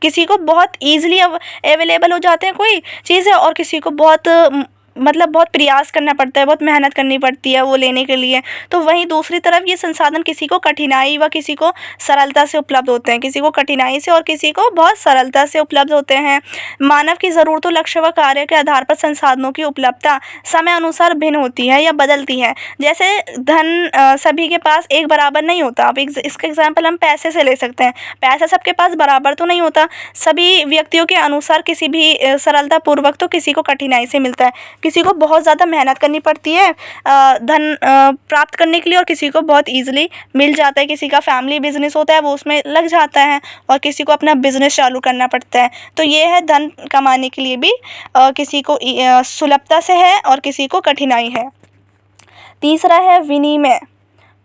किसी को बहुत ईजिली अवेलेबल हो जाते हैं कोई चीज़ें, और किसी को बहुत मतलब बहुत प्रयास करना पड़ता है, बहुत मेहनत करनी पड़ती है वो लेने के लिए। तो वहीं दूसरी तरफ ये संसाधन किसी को कठिनाई व किसी को सरलता से उपलब्ध होते हैं, किसी को कठिनाई से और किसी को बहुत सरलता से उपलब्ध होते हैं। मानव की ज़रूरतों, लक्ष्य व कार्य के आधार पर संसाधनों की उपलब्धता समय अनुसार भिन्न होती है या बदलती है। जैसे धन सभी के पास एक बराबर नहीं होता। अब इसका एग्जाम्पल हम पैसे से ले सकते हैं। पैसा सबके पास बराबर तो नहीं होता, सभी व्यक्तियों के अनुसार किसी भी सरलतापूर्वक तो किसी को कठिनाई से मिलता है, किसी को बहुत ज़्यादा मेहनत करनी पड़ती है धन प्राप्त करने के लिए, और किसी को बहुत ईजिली मिल जाता है। किसी का फैमिली बिजनेस होता है वो उसमें लग जाता है, और किसी को अपना बिजनेस चालू करना पड़ता है। तो ये है धन कमाने के लिए भी किसी को सुलभता से है और किसी को कठिनाई है। तीसरा है विनिमय।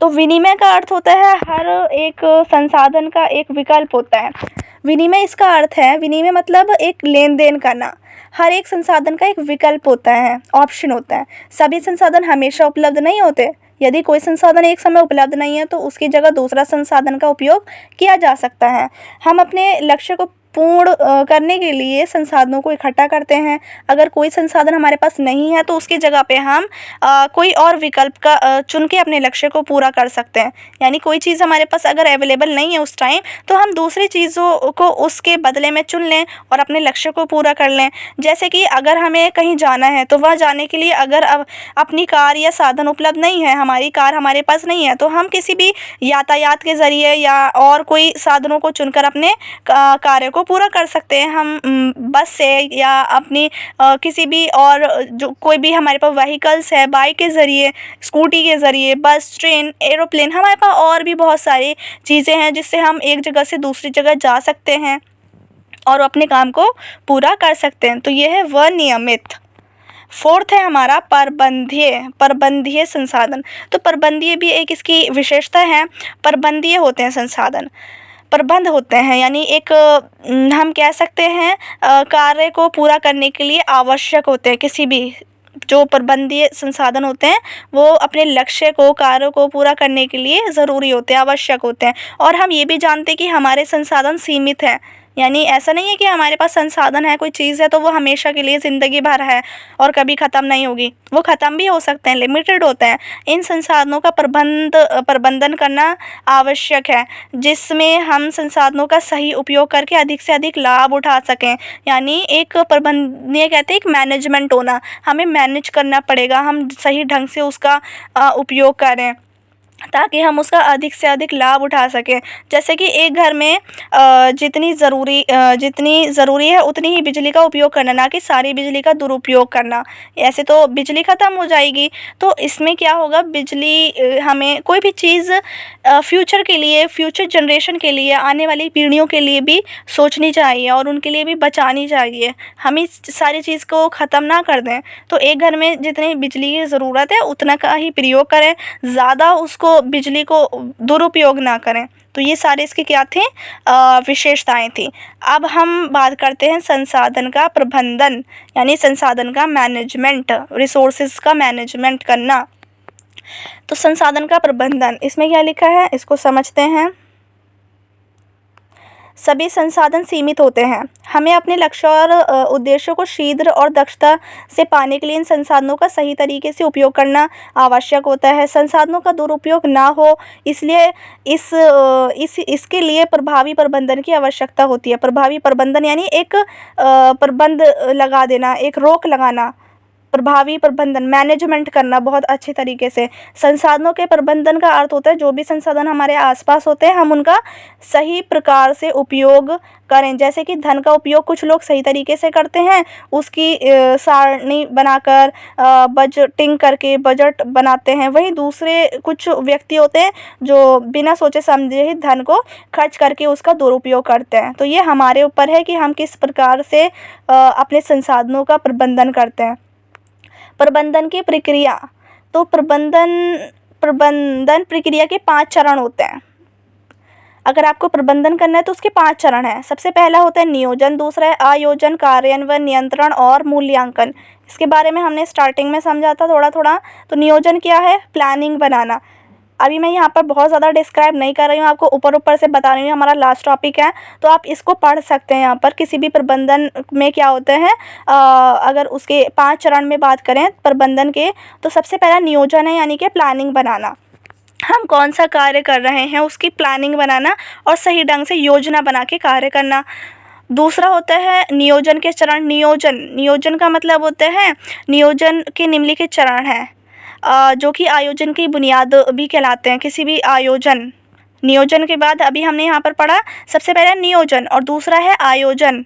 तो विनिमय का अर्थ होता है हर एक संसाधन का एक विकल्प होता है। विनिमय इसका अर्थ है, विनिमय मतलब एक लेन देन करना। हर एक संसाधन का एक विकल्प होता है, ऑप्शन होता है। सभी संसाधन हमेशा उपलब्ध नहीं होते। यदि कोई संसाधन एक समय उपलब्ध नहीं है तो उसकी जगह दूसरा संसाधन का उपयोग किया जा सकता है। हम अपने लक्ष्य को पूर्ण करने के लिए संसाधनों को इकट्ठा करते हैं। अगर कोई संसाधन हमारे पास नहीं है तो उसकी जगह पे हम कोई और विकल्प का चुन के अपने लक्ष्य को पूरा कर सकते हैं। यानी कोई चीज़ हमारे पास अगर अवेलेबल नहीं है उस टाइम, तो हम दूसरी चीज़ों को उसके बदले में चुन लें और अपने लक्ष्य को पूरा कर लें। जैसे कि अगर हमें कहीं जाना है तो वह जाने के लिए अगर अब अपनी कार या साधन उपलब्ध नहीं है, हमारी कार हमारे पास नहीं है, तो हम किसी भी यातायात के ज़रिए या और कोई साधनों को चुनकर अपने कार्य को पूरा कर सकते हैं। हम बस से या अपनी किसी भी और जो कोई भी हमारे पास व्हीकल्स है, बाइक के ज़रिए, स्कूटी के ज़रिए, बस, ट्रेन, एरोप्लेन, हमारे पास और भी बहुत सारी चीज़ें हैं जिससे हम एक जगह से दूसरी जगह जा सकते हैं और अपने काम को पूरा कर सकते हैं। तो ये है वनियमित। फोर्थ है हमारा प्रबंधीय संसाधन। तो प्रबंधीय भी एक इसकी विशेषता है। प्रबंधीय होते हैं संसाधन, प्रबंध होते हैं, यानी एक हम कह सकते हैं कार्य को पूरा करने के लिए आवश्यक होते हैं। किसी भी जो प्रबंधीय संसाधन होते हैं वो अपने लक्ष्य को, कार्य को पूरा करने के लिए ज़रूरी होते हैं, आवश्यक होते हैं। और हम ये भी जानते हैं कि हमारे संसाधन सीमित हैं, यानी ऐसा नहीं है कि हमारे पास संसाधन है, कोई चीज़ है तो वो हमेशा के लिए ज़िंदगी भर है और कभी ख़त्म नहीं होगी। वो ख़त्म भी हो सकते हैं, लिमिटेड होते हैं। इन संसाधनों का प्रबंधन करना आवश्यक है, जिसमें हम संसाधनों का सही उपयोग करके अधिक से अधिक लाभ उठा सकें। यानी एक प्रबंधनीय कहते हैं एक मैनेजमेंट होना, हमें मैनेज करना पड़ेगा, हम सही ढंग से उसका उपयोग करें ताकि हम उसका अधिक से अधिक लाभ उठा सकें। जैसे कि एक घर में जितनी ज़रूरी है उतनी ही बिजली का उपयोग करना, ना कि सारी बिजली का दुरुपयोग करना। ऐसे तो बिजली ख़त्म हो जाएगी। तो इसमें क्या होगा, बिजली हमें कोई भी चीज़ फ्यूचर के लिए, फ्यूचर जनरेशन के लिए, आने वाली पीढ़ियों के लिए भी सोचनी चाहिए और उनके लिए भी बचानी चाहिए। हम इस सारी चीज़ को ख़त्म ना कर दें। तो एक घर में जितनी बिजली की ज़रूरत है उतना का ही प्रयोग करें, ज़्यादा उसको बिजली को दुरुपयोग ना करें। तो ये सारे इसके क्या थे, विशेषताएं थी। अब हम बात करते हैं संसाधन का प्रबंधन, यानी संसाधन का मैनेजमेंट, रिसोर्सेज का मैनेजमेंट करना। तो संसाधन का प्रबंधन, इसमें क्या लिखा है इसको समझते हैं। सभी संसाधन सीमित होते हैं। हमें अपने लक्ष्य और उद्देश्यों को शीघ्र और दक्षता से पाने के लिए इन संसाधनों का सही तरीके से उपयोग करना आवश्यक होता है। संसाधनों का दुरुपयोग ना हो, इसलिए इसके लिए प्रभावी प्रबंधन की आवश्यकता होती है। प्रभावी प्रबंधन यानी एक प्रबंध लगा देना, एक रोक लगाना। प्रभावी प्रबंधन, मैनेजमेंट करना बहुत अच्छे तरीके से। संसाधनों के प्रबंधन का अर्थ होता है जो भी संसाधन हमारे आसपास होते हैं हम उनका सही प्रकार से उपयोग करें। जैसे कि धन का उपयोग कुछ लोग सही तरीके से करते हैं, उसकी सारणी बनाकर बजटिंग करके बजट बनाते हैं। वहीं दूसरे कुछ व्यक्ति होते हैं जो बिना सोचे समझे ही धन को खर्च करके उसका दुरुपयोग करते हैं। तो ये हमारे ऊपर है कि हम किस प्रकार से अपने संसाधनों का प्रबंधन करते हैं। प्रबंधन की प्रक्रिया, तो प्रबंधन प्रक्रिया के 5 चरण होते हैं। अगर आपको प्रबंधन करना है तो उसके 5 चरण हैं। सबसे पहला होता है नियोजन, दूसरा है आयोजन, कार्यान्वयन, नियंत्रण और मूल्यांकन। इसके बारे में हमने स्टार्टिंग में समझा था थोड़ा थोड़ा। तो नियोजन क्या है? प्लानिंग बनाना। अभी मैं यहाँ पर बहुत ज़्यादा डिस्क्राइब नहीं कर रही हूँ, आपको ऊपर से बता रही हूँ, हमारा लास्ट टॉपिक है तो आप इसको पढ़ सकते हैं। यहाँ पर किसी भी प्रबंधन में क्या होते हैं, अगर उसके 5 चरण में बात करें प्रबंधन के, तो सबसे पहला नियोजन है यानी कि प्लानिंग बनाना। हम कौन सा कार्य कर रहे हैं उसकी प्लानिंग बनाना और सही ढंग से योजना बना के कार्य करना। दूसरा होता है नियोजन के चरण। नियोजन का मतलब होता है, नियोजन के निम्नलिखित चरण हैं जो कि आयोजन की बुनियाद भी कहलाते हैं। किसी भी नियोजन के बाद अभी हमने यहाँ पर पढ़ा, सबसे पहले नियोजन और दूसरा है आयोजन।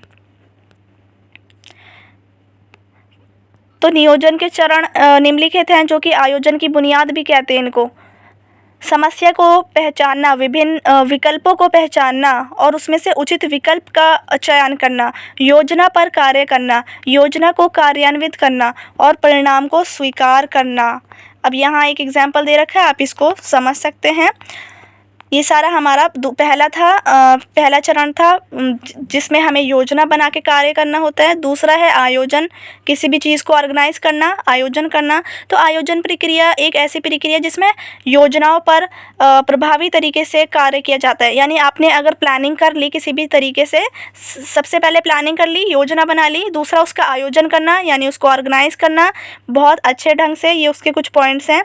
तो नियोजन के चरण निम्नलिखित हैं जो कि आयोजन की बुनियाद भी कहते हैं इनको। समस्या को पहचानना, विभिन्न विकल्पों को पहचानना और उसमें से उचित विकल्प का चयन करना, योजना पर कार्य करना, योजना को कार्यान्वित करना और परिणाम को स्वीकार करना। अब यहाँ एक एग्जाम्पल दे रखा है, आप इसको समझ सकते हैं। ये सारा हमारा पहला चरण था जिसमें हमें योजना बना के कार्य करना होता है। दूसरा है आयोजन, किसी भी चीज़ को ऑर्गेनाइज करना, आयोजन करना। तो आयोजन प्रक्रिया एक ऐसी प्रक्रिया जिसमें योजनाओं पर प्रभावी तरीके से कार्य किया जाता है। यानी आपने अगर प्लानिंग कर ली किसी भी तरीके से, सबसे पहले प्लानिंग कर ली, योजना बना ली, दूसरा उसका आयोजन करना यानी उसको ऑर्गेनाइज करना बहुत अच्छे ढंग से, ये उसके कुछ पॉइंट्स हैं।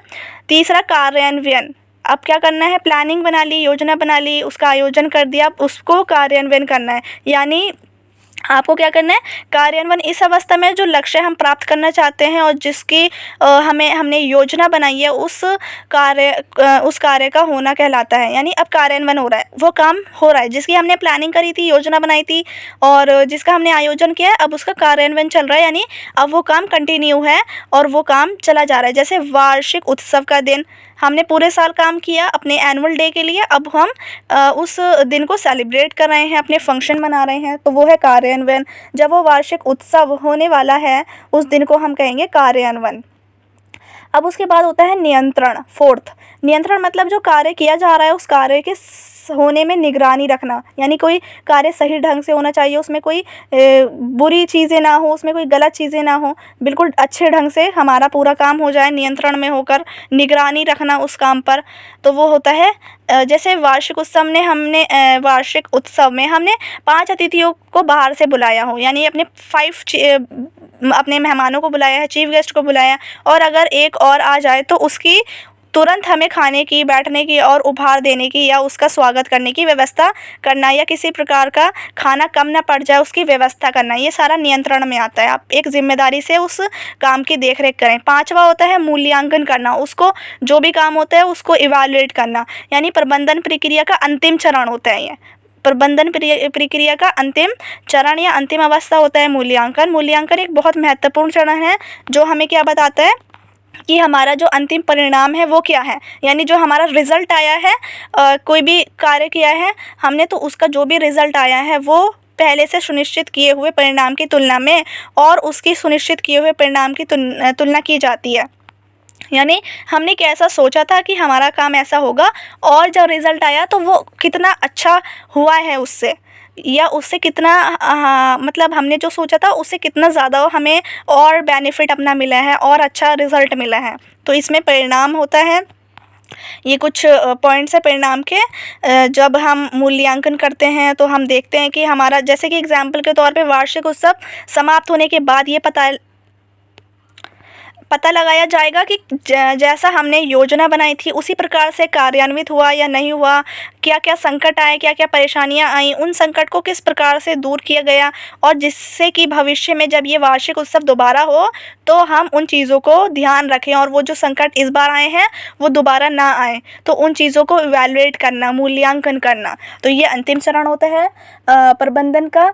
तीसरा कार्यान्वयन, अब क्या करना है, प्लानिंग बना ली, योजना बना ली, उसका आयोजन कर दिया, अब उसको कार्यान्वयन करना है। यानी आपको क्या करना है, कार्यान्वयन इस अवस्था में जो लक्ष्य हम प्राप्त करना चाहते हैं और जिसकी हमने योजना बनाई है उस कार्य का होना कहलाता है। यानी अब कार्यान्वयन हो रहा है, वो काम हो रहा है जिसकी हमने प्लानिंग करी थी, योजना बनाई थी और जिसका हमने आयोजन किया है, अब उसका कार्यान्वयन चल रहा है। यानी अब वो काम कंटिन्यू है और वो काम चला जा रहा है। जैसे वार्षिक उत्सव का दिन, हमने पूरे साल काम किया अपने एनुअल डे के लिए, अब हम उस दिन को सेलिब्रेट कर रहे हैं, अपने फंक्शन मना रहे हैं, तो वो है कार्यान्वयन। जब वो वार्षिक उत्सव होने वाला है उस दिन को हम कहेंगे कार्यान्वयन। अब उसके बाद होता है नियंत्रण, फोर्थ। नियंत्रण मतलब जो कार्य किया जा रहा है उस कार्य के होने में निगरानी रखना। यानी कोई कार्य सही ढंग से होना चाहिए, उसमें कोई बुरी चीज़ें ना हो, उसमें कोई गलत चीज़ें ना हो, बिल्कुल अच्छे ढंग से हमारा पूरा काम हो जाए, नियंत्रण में होकर निगरानी रखना उस काम पर। तो वो होता है जैसे वार्षिक उत्सव में हमने 5 अतिथियों को बाहर से बुलाया हो, यानी अपने मेहमानों को बुलाया है, चीफ गेस्ट को बुलाया, और अगर एक और आ जाए तो उसकी तुरंत हमें खाने की, बैठने की और उपहार देने की या उसका स्वागत करने की व्यवस्था करना, या किसी प्रकार का खाना कम ना पड़ जाए उसकी व्यवस्था करना, ये सारा नियंत्रण में आता है। आप एक जिम्मेदारी से उस काम की देखरेख करें। 5वां होता है मूल्यांकन करना, उसको जो भी काम होता है उसको इवैल्यूएट करना, यानी प्रबंधन प्रक्रिया का अंतिम चरण होता है। ये प्रबंधन प्रक्रिया का अंतिम चरण या अंतिम अवस्था होता है मूल्यांकन। मूल्यांकन एक बहुत महत्वपूर्ण चरण है जो हमें क्या बताता है कि हमारा जो अंतिम परिणाम है वो क्या है, यानी जो हमारा रिज़ल्ट आया है, कोई भी कार्य किया है हमने, तो उसका जो भी रिज़ल्ट आया है वो पहले से सुनिश्चित किए हुए परिणाम की तुलना में और उसकी सुनिश्चित किए हुए परिणाम की तुलना की जाती है। यानी हमने कैसा सोचा था कि हमारा काम ऐसा होगा और जब रिज़ल्ट आया तो वो कितना अच्छा हुआ है उससे, या उससे कितना मतलब हमने जो सोचा था उससे कितना ज़्यादा हमें और बेनिफिट अपना मिला है और अच्छा रिज़ल्ट मिला है। तो इसमें परिणाम होता है ये कुछ पॉइंट्स है परिणाम के। जब हम मूल्यांकन करते हैं तो हम देखते हैं कि हमारा, जैसे कि एग्जाम्पल के तौर पे वार्षिक उत्सव समाप्त होने के बाद ये पता लगाया जाएगा कि जैसा हमने योजना बनाई थी उसी प्रकार से कार्यान्वित हुआ या नहीं हुआ, क्या क्या संकट आए, क्या क्या परेशानियां आई, उन संकट को किस प्रकार से दूर किया गया, और जिससे कि भविष्य में जब ये वार्षिक उत्सव दोबारा हो तो हम उन चीज़ों को ध्यान रखें और वो जो संकट इस बार आए हैं वो दोबारा ना आए। तो उन चीज़ों को इवैल्यूएट करना, मूल्यांकन करना, तो ये अंतिम चरण होता है प्रबंधन का।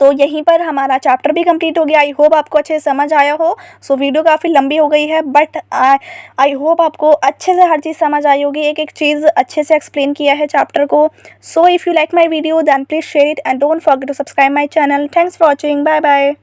तो यहीं पर हमारा चैप्टर भी कंप्लीट हो गया। आई होप आपको अच्छे से समझ आया हो। सो वीडियो काफ़ी लंबी हो गई है, बट आई होप आपको अच्छे से हर चीज़ समझ आई होगी, एक एक चीज़ अच्छे से एक्सप्लेन किया है चैप्टर को। So if you like my video then please share it and don't forget to subscribe my channel. Thanks for watching, bye bye.